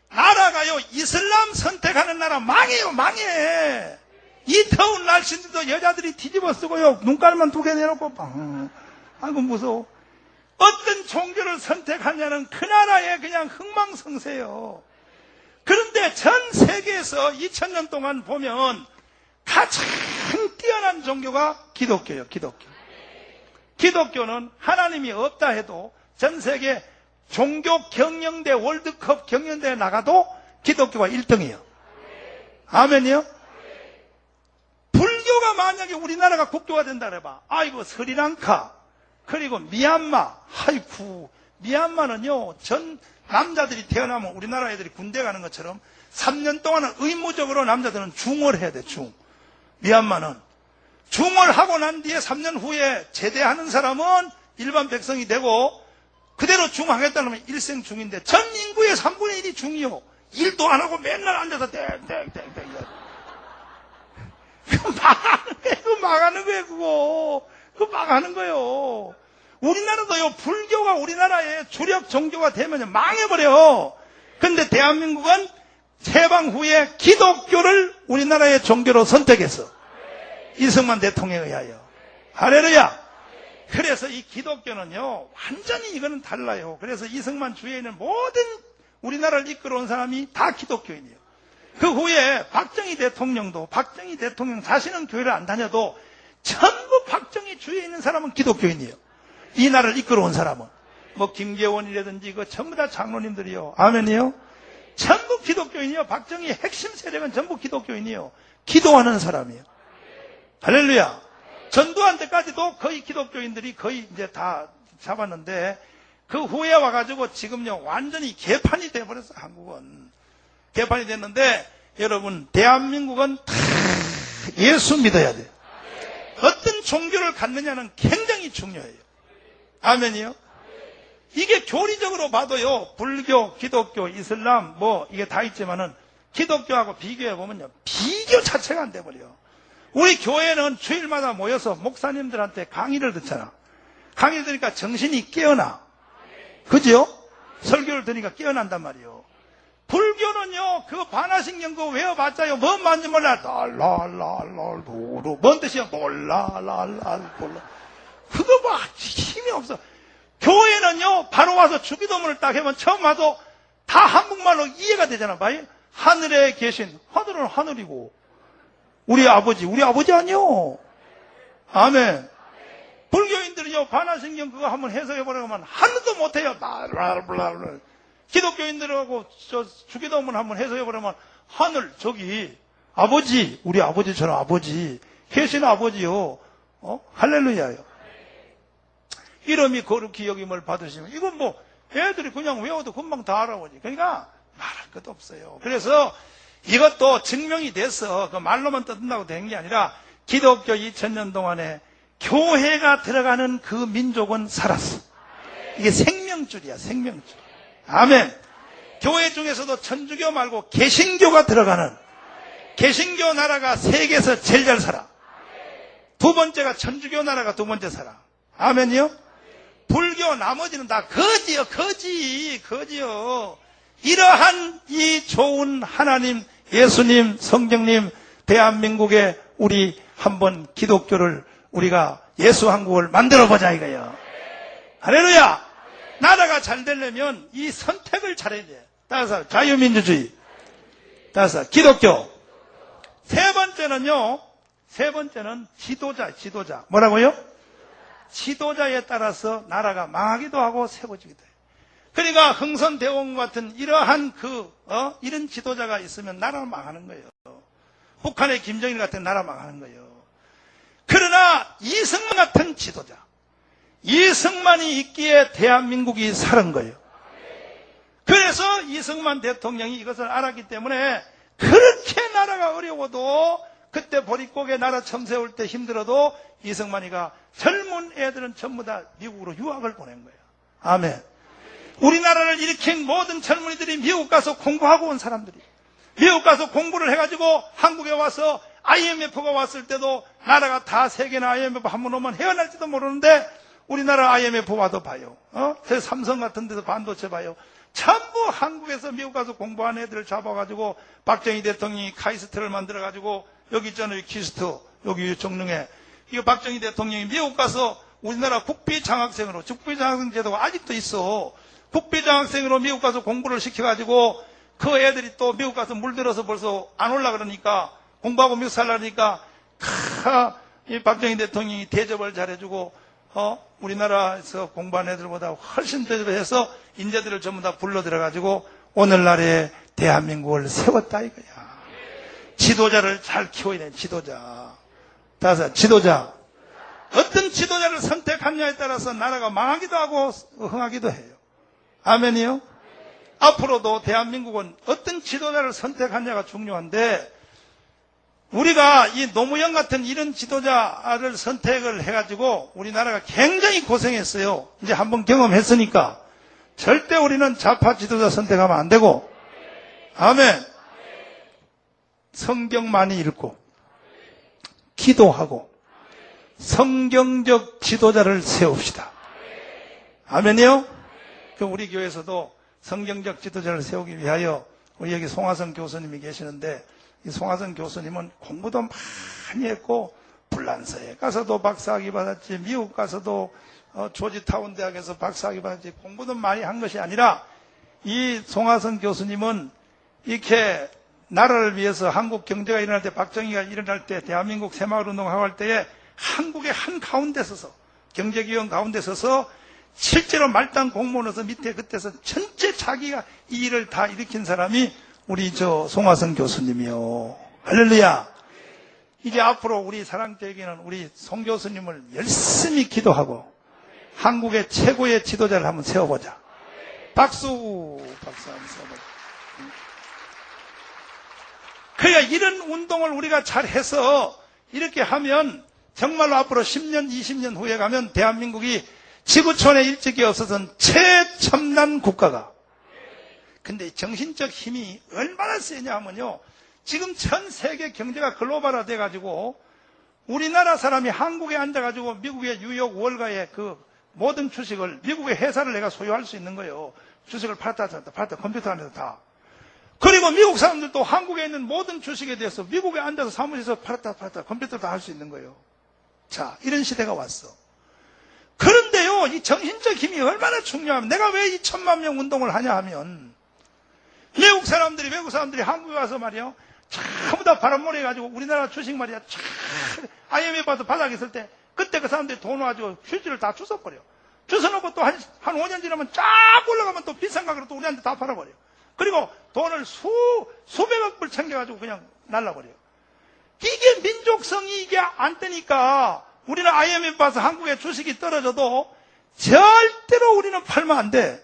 나라가요, 이슬람 선택하는 나라 망해요. 망해. 이 더운 날씨인데도 여자들이 뒤집어 쓰고요, 눈깔만 2개 내놓고 아이고 무서워. 어떤 종교를 선택하냐는 그 나라의 그냥 흥망성쇠요. 그런데 전 세계에서 2000년 동안 보면 가장 뛰어난 종교가 기독교예요. 기독교는 하나님이 없다 해도 전 세계 종교 경영대, 월드컵 경영대에 나가도 기독교가 1등이에요. 아멘이요? 불교가 만약에 우리나라가 국교가 된다 그래봐. 아이고, 스리랑카, 그리고 미얀마, 아이쿠, 미얀마는요, 전 남자들이 태어나면 우리나라 애들이 군대 가는 것처럼 3년 동안은 의무적으로 남자들은 중을 해야 돼, 중. 미얀마는. 중을 하고 난 뒤에 3년 후에 제대하는 사람은 일반 백성이 되고, 그대로 중하겠다면 일생 중인데, 전 인구의 3분의 1이 중이요. 일도 안 하고 맨날 앉아서 땡땡땡땡. 그거 망하는 거예요, 그거. 그거 망하는 거예요. 우리나라도요, 불교가 우리나라의 주력 종교가 되면 망해버려. 근데 대한민국은 해방 후에 기독교를 우리나라의 종교로 선택했어. 이승만 대통령에 의하여. 할렐루야. 그래서 이 기독교는요, 완전히 이거는 달라요. 그래서 이승만 주위에 있는 모든 우리나라를 이끌어온 사람이 다 기독교인이에요. 그 후에 박정희 대통령도, 박정희 대통령 자신은 교회를 안 다녀도 전부 박정희 주위에 있는 사람은 기독교인이에요. 이 나라를 이끌어온 사람은. 뭐 김계원이라든지 그 전부 다 장로님들이요. 아멘이요. 전부 기독교인이요. 박정희 핵심 세력은 전부 기독교인이요. 기도하는 사람이에요. 할렐루야. 전두환 때까지도 거의 기독교인들이 거의 이제 다 잡았는데 그 후에 와가지고 지금요 완전히 개판이 돼버렸어. 한국은 개판이 됐는데 여러분 대한민국은 다 예수 믿어야 돼요. 어떤 종교를 갖느냐는 굉장히 중요해요. 아멘이요. 이게 교리적으로 봐도요 불교, 기독교, 이슬람 뭐 이게 다 있지만은 기독교하고 비교해 보면요 비교 자체가 안 돼버려. 우리 교회는 주일마다 모여서 목사님들한테 강의를 듣잖아. 강의를 들으니까 정신이 깨어나. 그죠? 설교를 들으니까 깨어난단 말이에요. 불교는요, 그 반화신경 그거 외워봤자요, 뭔 말인지 몰라. 랄랄랄랄루루. 뭔 뜻이야? 몰라. 그거 봐. 힘이 없어. 교회는요, 바로 와서 주기도문을 딱 하면 처음 와도 다 한국말로 이해가 되잖아. 봐요. 하늘에 계신, 하늘은 하늘이고. 우리 아버지 아니요. 아멘. 불교인들은요, 반화신경 그거 한번 해석해보려면 하나도 못해요. 기독교인들하고 주기도문 한번 해석해보려면 하늘, 저기, 아버지, 우리 아버지처럼 아버지, 계신 아버지요. 할렐루야요. 이름이 거룩히 여김을 받으시면, 이건 뭐, 애들이 그냥 외워도 금방 다 알아보지. 그러니까 말할 것도 없어요. 그래서 이것도 증명이 돼서 그 말로만 떠든다고 된 게 아니라 기독교 2000년 동안에 교회가 들어가는 그 민족은 살았어. 이게 생명줄이야, 생명줄. 아멘. 교회 중에서도 천주교 말고 개신교가 들어가는 개신교 나라가 세계에서 제일 잘 살아. 두 번째가 천주교 나라가 두 번째 살아. 아멘이요? 불교 나머지는 다 거지요, 거지요. 이러한 이 좋은 하나님, 예수님, 성경님, 대한민국에 우리 한번 기독교를 우리가 예수 한국을 만들어보자 이거예요. 할렐루야! 나라가 잘 되려면 이 선택을 잘해야 돼. 따라서 자유민주주의. 따라서 기독교. 세 번째는 지도자. 뭐라고요? 지도자에 따라서 나라가 망하기도 하고 세워지기도 해요. 그러니까 흥선대원 같은 이러한 이런 지도자가 있으면 나라가 망하는 거예요. 북한의 김정일 같은 나라 망하는 거예요. 그러나 이승만 같은 지도자, 이승만이 있기에 대한민국이 살은 거예요. 그래서 이승만 대통령이 이것을 알았기 때문에 그렇게 나라가 어려워도 그때 보릿고개 나라 처음 세울 때 힘들어도 이승만이가 젊은 애들은 전부 다 미국으로 유학을 보낸 거예요. 아멘. 우리나라를 일으킨 모든 젊은이들이 미국 가서 공부하고 온 사람들이 미국 가서 공부를 해가지고 한국에 와서 IMF가 왔을 때도 나라가 다 세계나 IMF 한 번 오면 헤어날지도 모르는데 우리나라 IMF 와도 봐요. 삼성 같은 데서 반도체 봐요. 전부 한국에서 미국 가서 공부한 애들을 잡아가지고 박정희 대통령이 카이스트를 만들어가지고 여기 있잖아요. 키스트 여기 정릉에 이거 박정희 대통령이 미국 가서 우리나라 국비장학생으로 국비장학생 제도가 아직도 있어. 국비장학생으로 미국 가서 공부를 시켜가지고 그 애들이 또 미국 가서 물들어서 벌써 안 올라 그러니까 공부하고 미국 살라니까 이 박정희 대통령이 대접을 잘해주고 우리나라에서 공부한 애들보다 훨씬 대접해서 인재들을 전부 다 불러 들어가지고 오늘날의 대한민국을 세웠다 이거야. 지도자를 잘 키워야 돼. 지도자. 따라서 지도자. 어떤 지도자를 선택하느냐에 따라서 나라가 망하기도 하고 흥하기도 해요. 아멘이요? 앞으로도 대한민국은 어떤 지도자를 선택하느냐가 중요한데 우리가 이 노무현 같은 이런 지도자를 선택을 해가지고 우리나라가 굉장히 고생했어요. 이제 한번 경험했으니까 절대 우리는 좌파 지도자 선택하면 안 되고 아멘. 성경 많이 읽고 기도하고 성경적 지도자를 세웁시다. 아멘이요? 그 우리 교회에서도 성경적 지도자를 세우기 위하여 우리 여기 송하성 교수님이 계시는데, 이 송하성 교수님은 공부도 많이 했고 불란서에 가서도 박사학위 받았지, 미국 가서도 조지타운 대학에서 박사학위 받았지, 공부도 많이 한 것이 아니라 이 송하성 교수님은 이렇게 나라를 위해서 한국 경제가 일어날 때, 박정희가 일어날 때, 대한민국 새마을운동하고 할 때에 한국의 한 가운데 서서, 경제기원 가운데 서서 실제로 말단 공무원으로서 밑에 그때서 전체 자기가 이 일을 다 일으킨 사람이 우리 송하성 교수님이요. 할렐루야. 이제 앞으로 우리 사랑교회에는 우리 송 교수님을 열심히 기도하고 한국의 최고의 지도자를 한번 세워보자. 박수 한번 세워보자. 그러니까 이런 운동을 우리가 잘 해서 이렇게 하면 정말로 앞으로 10년, 20년 후에 가면 대한민국이 지구촌에 일찍이 없어선 최첨단 국가가. 근데 정신적 힘이 얼마나 세냐 하면요, 지금 전 세계 경제가 글로벌화 돼가지고 우리나라 사람이 한국에 앉아가지고 미국의 뉴욕 월가의 그 모든 주식을, 미국의 회사를 내가 소유할 수 있는 거예요. 주식을 팔았다 컴퓨터 안에서 다. 그리고 미국 사람들도 한국에 있는 모든 주식에 대해서 미국에 앉아서 사무실에서 팔았다 컴퓨터 다 할 수 있는 거예요. 자, 이런 시대가 왔어. 그런데요, 이 정신적 힘이 얼마나 중요하면, 내가 왜 이 1000만 명 운동을 하냐 하면, 외국 사람들이 한국에 와서 말이요, 전부 다 바람몰이 해가지고 우리나라 주식 말이야, IMF 봐서 바닥에 있을 때, 그때 그 사람들이 돈 와가지고 휴지를 다 주워버려. 주워놓고 또 한 5년 지나면 쫙 올라가면 또 비싼 가격으로 또 우리한테 다 팔아버려. 그리고 돈을 수백억 불 챙겨가지고 그냥 날라버려. 이게 민족성이 이게 안 되니까 우리는 IMF 봐서 한국의 주식이 떨어져도 절대로 우리는 팔면 안 돼.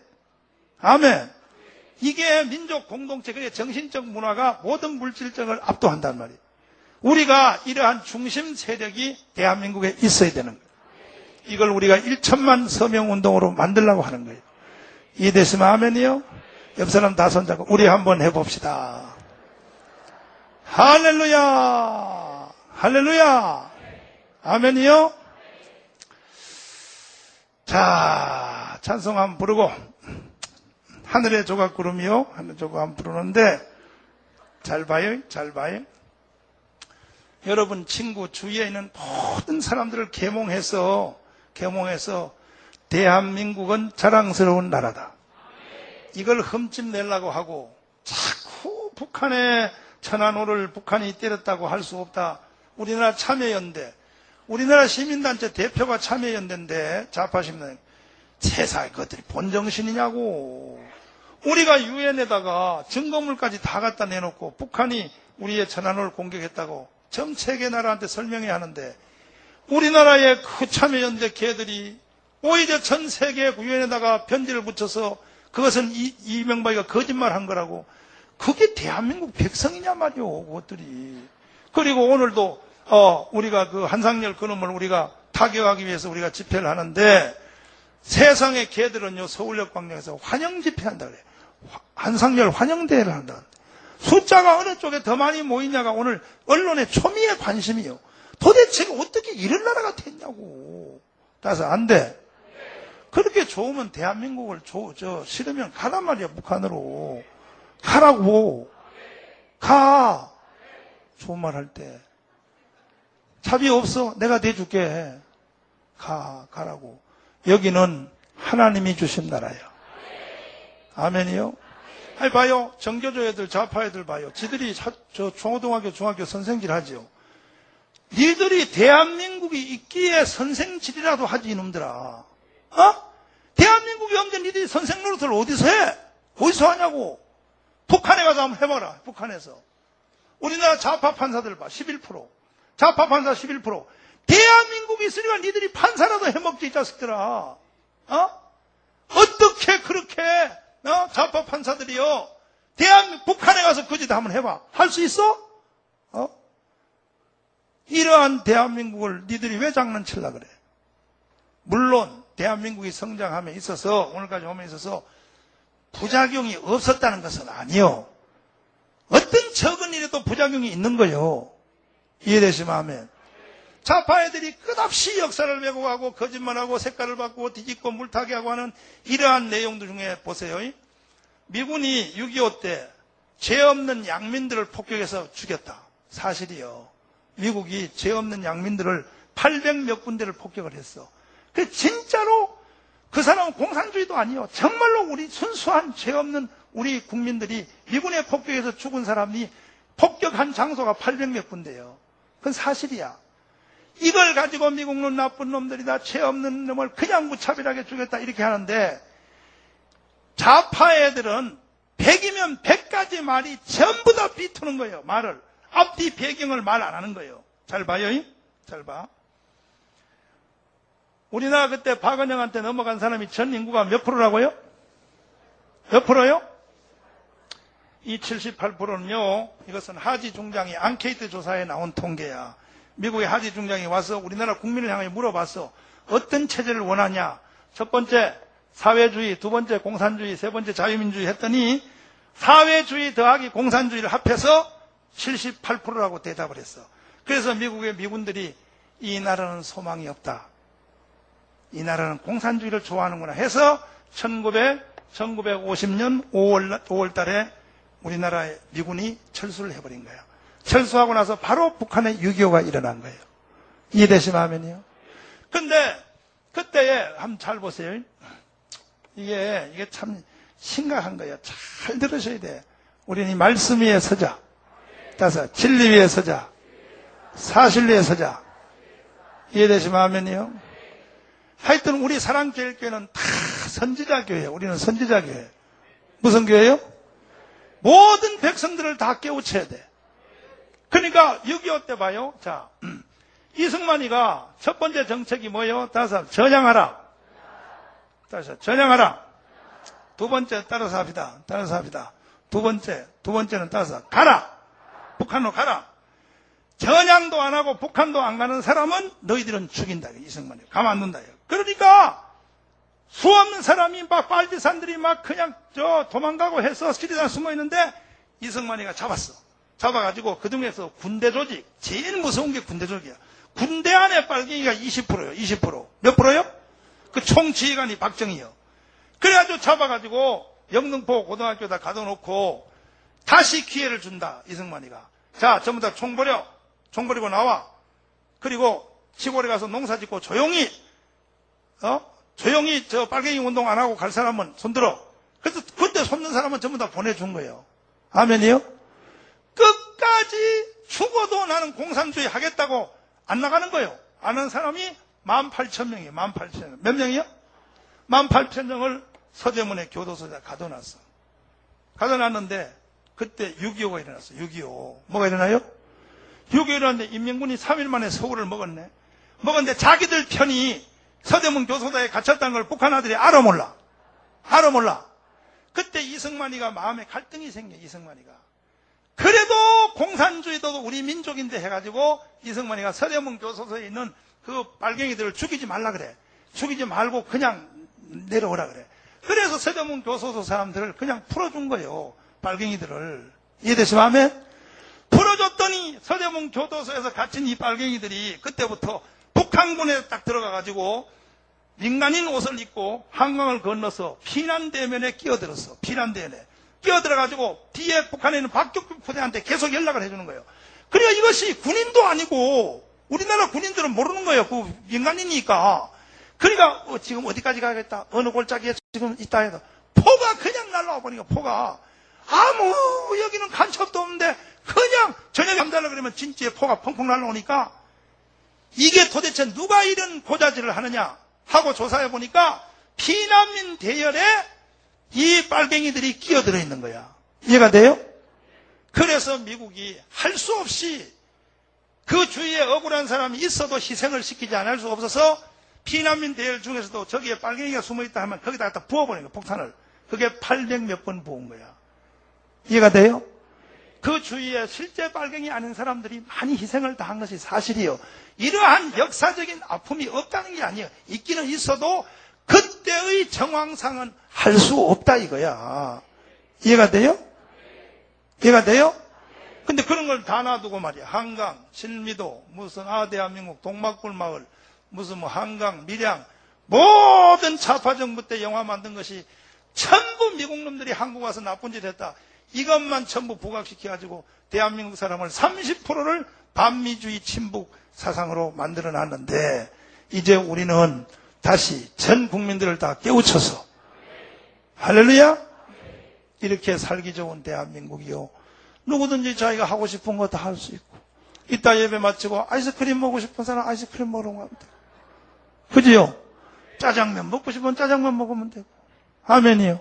아멘. 이게 민족 공동체, 그게 정신적 문화가 모든 물질적을 압도한단 말이에요. 우리가 이러한 중심 세력이 대한민국에 있어야 되는 거예요. 이걸 우리가 1천만 서명 운동으로 만들려고 하는 거예요. 이해되시면 아멘이요? 옆 사람 다 손잡고 우리 한번 해봅시다. 할렐루야! 할렐루야! 아멘이요? 자, 찬송 한번 부르고, 하늘의 조각구름이요. 하늘 조각 한번 부르는데, 잘 봐요. 여러분 친구 주위에 있는 모든 사람들을 계몽해서 대한민국은 자랑스러운 나라다. 이걸 흠집내려고 하고 자꾸 북한의 천안호를 북한이 때렸다고 할 수 없다. 우리나라 참여연대, 우리나라 시민단체 대표가 참여연대인데 좌파 시민단체, 세상에 그것들이 본정신이냐고. 우리가 유엔에다가 증거물까지 다 갖다 내놓고 북한이 우리의 천안호를 공격했다고 전 세계 나라한테 설명해야 하는데, 우리나라의 그 참여연대 개들이 오히려 전 세계 유엔에다가 편지를 붙여서 그것은 이명박이가 거짓말한 거라고. 그게 대한민국 백성이냐 말이오, 그것들이. 그리고 오늘도 우리가 그 한상열 그놈을 우리가 타격하기 위해서 우리가 집회를 하는데, 세상의 개들은요 서울역 광장에서 환영 집회한다 그래. 한상열 환영대회를 한다. 숫자가 어느 쪽에 더 많이 모이냐가 오늘 언론의 초미의 관심이요. 도대체 어떻게 이런 나라가 됐냐고. 따라서 안 돼. 그렇게 좋으면 대한민국을 싫으면 가란 말이야. 북한으로 가라고. 가. 좋은 말 할 때 차비 없어, 내가 대줄게. 가라고. 여기는 하나님이 주신 나라야. 아멘이요? 아니 봐요, 정교조 애들, 좌파 애들 봐요. 지들이 초등학교 중학교 선생질 하지요. 니들이 대한민국이 있기에 선생질이라도 하지 이놈들아. 대한민국이 없는데 니들이 선생 노릇을 어디서 해? 어디서 하냐고. 북한에 가서 한번 해봐라. 북한에서 우리나라 좌파 판사들 봐. 11%. 좌파 판사 11%. 대한민국이 있으니까 니들이 판사라도 해먹지, 이 자식들아. 어떻게 그렇게 좌파 판사들이요 북한에 가서 그 짓 한번 해봐. 할 수 있어? 이러한 대한민국을 니들이 왜 장난칠라 그래? 물론 대한민국이 성장함에 있어서, 오늘까지 오면 있어서 부작용이 없었다는 것은 아니요. 어떤 적은 일에도 부작용이 있는 거요. 이해되시면 아멘. 좌파 애들이 끝없이 역사를 왜곡하고 거짓말하고 색깔을 바꾸고 뒤집고 물타기 하고 하는 이러한 내용들 중에 보세요. 미군이 6.25 때 죄 없는 양민들을 폭격해서 죽였다. 사실이요. 미국이 죄 없는 양민들을 800몇 군데를 폭격을 했어. 그 진짜로 그 사람은 공산주의도 아니요. 정말로 우리 순수한 죄 없는 우리 국민들이 미군의 폭격에서 죽은 사람이 폭격한 장소가 800몇 군데예요. 그건 사실이야. 이걸 가지고 미국은 나쁜 놈들이다. 죄 없는 놈을 그냥 무차별하게 죽였다. 이렇게 하는데 좌파 애들은 100이면 100가지 말이 전부 다 비트는 거예요. 말을. 앞뒤 배경을 말 안 하는 거예요. 잘 봐요. 잘 봐. 우리나라 그때 박은영한테 넘어간 사람이 전 인구가 몇 프로라고요? 몇 프로요? 이 78%는요, 이것은 하지 중장이 앙케이트 조사에 나온 통계야. 미국의 하지 중장이 와서 우리나라 국민을 향해 물어봤어. 어떤 체제를 원하냐? 첫 번째 사회주의, 두 번째 공산주의, 세 번째 자유민주주의 했더니 사회주의 더하기 공산주의를 합해서 78%라고 대답을 했어. 그래서 미국의 미군들이 이 나라는 소망이 없다. 이 나라는 공산주의를 좋아하는구나 해서 1950년 5월 달에 우리나라의 미군이 철수를 해버린 거예요. 철수하고 나서 바로 북한의 6.25가 일어난 거예요. 이해되시면 하면요. 근데 그때에 한번 잘 보세요. 이게 참 심각한 거예요. 잘 들으셔야 돼. 우리는 이 말씀 위에 서자. 따라서 진리 위에 서자. 사실 위에 서자. 이해되시면 하면요. 하여튼 우리 사랑제일교회는 다 선지자 교회예요. 우리는 선지자 교회. 무슨 교회예요? 모든 백성들을 다 깨우쳐야 돼. 그러니까 6.25 때 봐요. 자, 이승만이가 첫 번째 정책이 뭐예요? 따라서 전향하라. 따라서 전향하라. 두 번째 따라서 합니다. 따라서 합니다. 두 번째는 따라서 가라. 북한으로 가라. 전향도 안 하고 북한도 안 가는 사람은 너희들은 죽인다. 이승만이 가만 안 둔다. 그러니까 수없는 사람이 막 빨치산들이 막 그냥 도망가고 해서 시리산 숨어 있는데 이승만이가 잡았어. 잡아가지고 그 중에서 군대 조직, 제일 무서운 게 군대 조직이야. 군대 안에 빨갱이가 20%예요. 20%. 몇 프로요? 그 총지휘관이 박정희요. 그래가지고 잡아가지고 영등포 고등학교에다 가둬놓고 다시 기회를 준다. 이승만이가. 자, 전부 다 총 버려. 총 버리고 나와. 그리고 시골에 가서 농사 짓고 조용히 저 빨갱이 운동 안 하고 갈 사람은 손들어. 그래서 그때 손든 사람은 전부 다 보내준 거예요. 아멘이요? 끝까지 죽어도 나는 공산주의 하겠다고 안 나가는 거예요. 아는 사람이 18,000명이에요. 18,000명. 몇 명이요? 18,000명을 서대문에 교도소에 가둬놨어. 가둬놨는데 그때 6.25가 일어났어. 6.25. 뭐가 일어나요? 6.25 일어났는데 인민군이 3일 만에 서울을 먹었네. 먹었는데 자기들 편이 서대문 교도소에 갇혔다는 걸 북한 아들이 알아 몰라. 알아 몰라. 그때 이승만이가 마음에 갈등이 생겨. 이승만이가. 그래도 공산주의도 우리 민족인데 해가지고 이승만이가 서대문 교도소에 있는 그 빨갱이들을 죽이지 말라 그래. 죽이지 말고 그냥 내려오라 그래. 그래서 서대문 교도소 사람들을 그냥 풀어준 거예요. 빨갱이들을. 이해되시면 아멘? 풀어줬더니 서대문 교도소에서 갇힌 이 빨갱이들이 그때부터 북한군에 딱 들어가가지고 민간인 옷을 입고 한강을 건너서 피난대면에 끼어들었어. 피난대면에. 끼어들어가지고 뒤에 북한에 있는 박격부 부대한테 계속 연락을 해주는 거예요. 그러니까 이것이 군인도 아니고 우리나라 군인들은 모르는 거예요. 그 민간인이니까. 그러니까 지금 어디까지 가겠다. 어느 골짜기에 지금 있다 해서 포가 그냥 날라와 버리니까 포가 아무 여기는 간첩도 없는데 그냥 저녁에 잠자려 그러면 진짜에 포가 펑펑 날라오니까 이게 도대체 누가 이런 고자질을 하느냐 하고 조사해 보니까 피난민 대열에 이 빨갱이들이 끼어들어 있는 거야. 이해가 돼요? 그래서 미국이 할 수 없이 그 주위에 억울한 사람이 있어도 희생을 시키지 않을 수 없어서 피난민 대열 중에서도 저기에 빨갱이가 숨어있다 하면 거기다 갖다 부어버리는 거야. 폭탄을. 그게 800몇 번 부은 거야. 이해가 돼요? 그 주위에 실제 빨갱이 아닌 사람들이 많이 희생을 당한 것이 사실이요. 이러한 역사적인 아픔이 없다는 게 아니에요. 있기는 있어도 그때의 정황상은 할 수 없다 이거야. 이해가 돼요? 이해가 돼요? 근데 그런 걸 다 놔두고 말이야. 한강, 신미도, 무슨 대한민국 동막골마을, 무슨 뭐 한강, 밀양, 모든 좌파 정부 때 영화 만든 것이 전부 미국 놈들이 한국 와서 나쁜 짓 했다. 이것만 전부 부각시켜가지고 대한민국 사람을 30%를 반미주의 친북 사상으로 만들어 놨는데, 이제 우리는 다시 전 국민들을 다 깨우쳐서, 할렐루야? 이렇게 살기 좋은 대한민국이요. 누구든지 자기가 하고 싶은 거 다 할 수 있고, 이따 예배 마치고 아이스크림 먹고 싶은 사람 아이스크림 먹으러 가면 되고, 그지요? 짜장면 먹고 싶으면 짜장면 먹으면 되고, 아멘이요.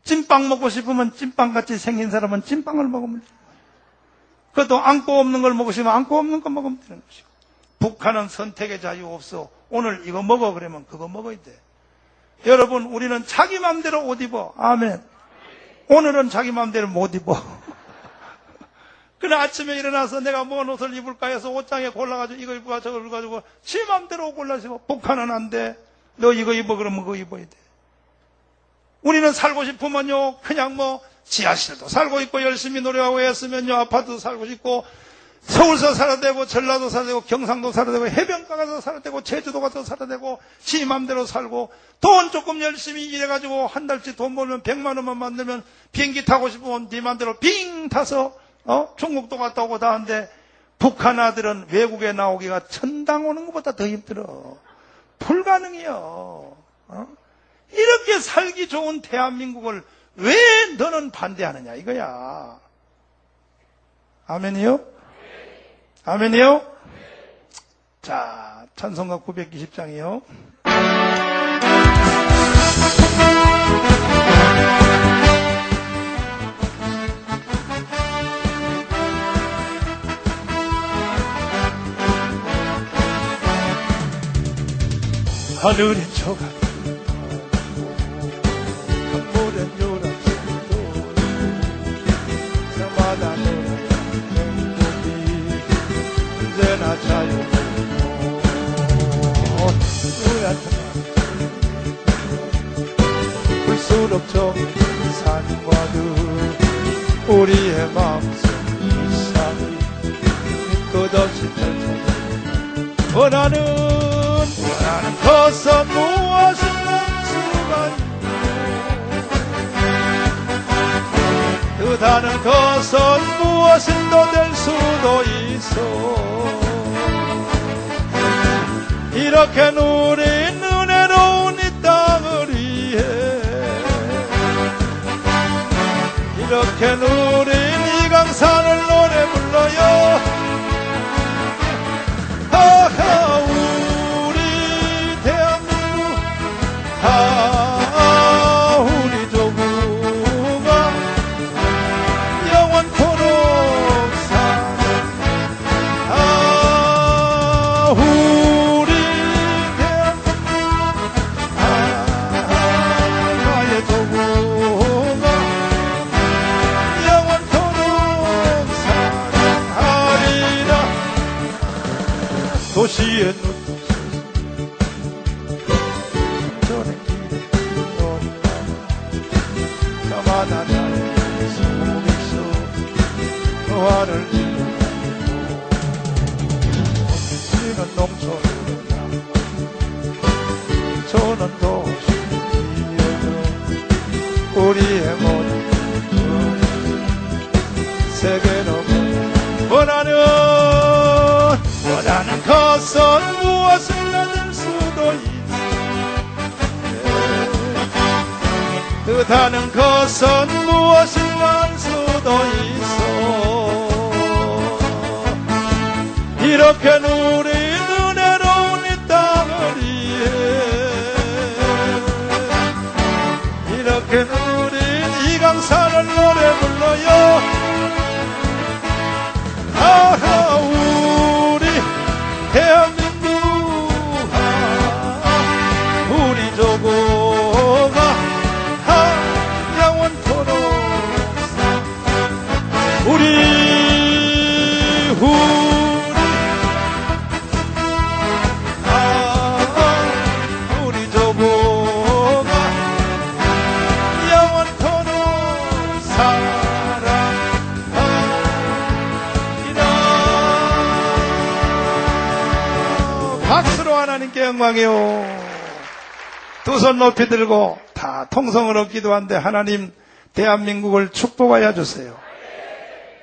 찐빵 먹고 싶으면 찐빵같이 생긴 사람은 찐빵을 먹으면 되고, 그것도 안고 없는 걸 먹고 싶으면 안고 없는 거 먹으면 되는 것이고, 북한은 선택의 자유 없어. 오늘 이거 먹어 그러면 그거 먹어야 돼. 여러분, 우리는 자기 마음대로 옷 입어. 아멘. 오늘은 자기 마음대로 못 입어. 그래, 아침에 일어나서 내가 뭔 옷을 입을까 해서 옷장에 골라가지고 이거 입고 저거 입어가지고 지 마음대로 골라서. 북한은 안 돼. 너 이거 입어 그러면 그거 입어야 돼. 우리는 살고 싶으면요, 그냥 뭐 지하실도 살고 있고 열심히 노력하고 했으면요, 아파트도 살고 싶고, 서울서 살아야 되고, 전라도 살아야 되고, 경상도 살아야 되고, 해변가 가서 살아야 되고, 제주도 가서 살아야 되고, 지 맘대로 살고, 돈 조금 열심히 일해가지고 한 달치 돈 벌면 100만 원만 만들면 비행기 타고 싶으면 네 맘대로 빙 타서 중국도 갔다 오고 다 하는데, 북한 아들은 외국에 나오기가 천당 오는 것보다 더 힘들어. 불가능해요. 이렇게 살기 좋은 대한민국을 왜 너는 반대하느냐 이거야. 아멘이요? 아멘이요? 자, 찬송가 920장이요. 하늘이 저가 한물엔 요란색도 저마다 언제나 자유롭고 볼수록 정인 산과들 우리의 마음속 이상이 끝없이 펼쳐져 원하는 것은 무엇이든 수가 있고 뜻하는 것은 무엇이든 될 수도 있어. 이렇게 누린 은혜로운 이 땅을 위해 이렇게 누린 이 강산을 노래 불러요. 아하 우리 대한민국 우리 조국아 영원토록 우리 나의 조국아 영원토록 사랑하리라. 도시의 눈부신 전의 길에 저마다 나의 속에서 화를 지는 농촌으로 저는 도시를 이어져 우리의 모든 세계로 원하는 것은 무엇을 얻을 수도 있어. 뜻하는 것은 무엇을 할 수도 있어. 이렇게 누린 은혜로운 이 땅을 위해 이렇게 누린 이 강산을 노래 불러요. 아하 우리 대한민국 우리 조국아 영원토록 영광이요. 두 손 높이 들고 다 통성으로 기도한데 하나님 대한민국을 축복하여 주세요.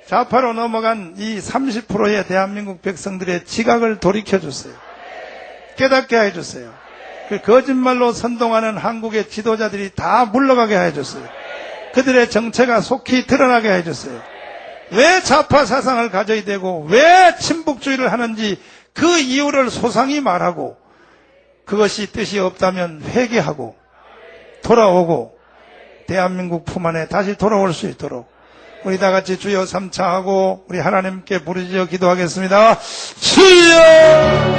좌파로 넘어간 이 30%의 대한민국 백성들의 지각을 돌이켜 주세요. 깨닫게 해 주세요. 그 거짓말로 선동하는 한국의 지도자들이 다 물러가게 해 주세요. 그들의 정체가 속히 드러나게 해 주세요. 왜 좌파 사상을 가져야 되고 왜 친북주의를 하는지 그 이유를 소상히 말하고 그것이 뜻이 없다면 회개하고 돌아오고 대한민국 품 안에 다시 돌아올 수 있도록 우리 다 같이 주여 삼차하고 우리 하나님께 부르짖어 기도하겠습니다. 주여!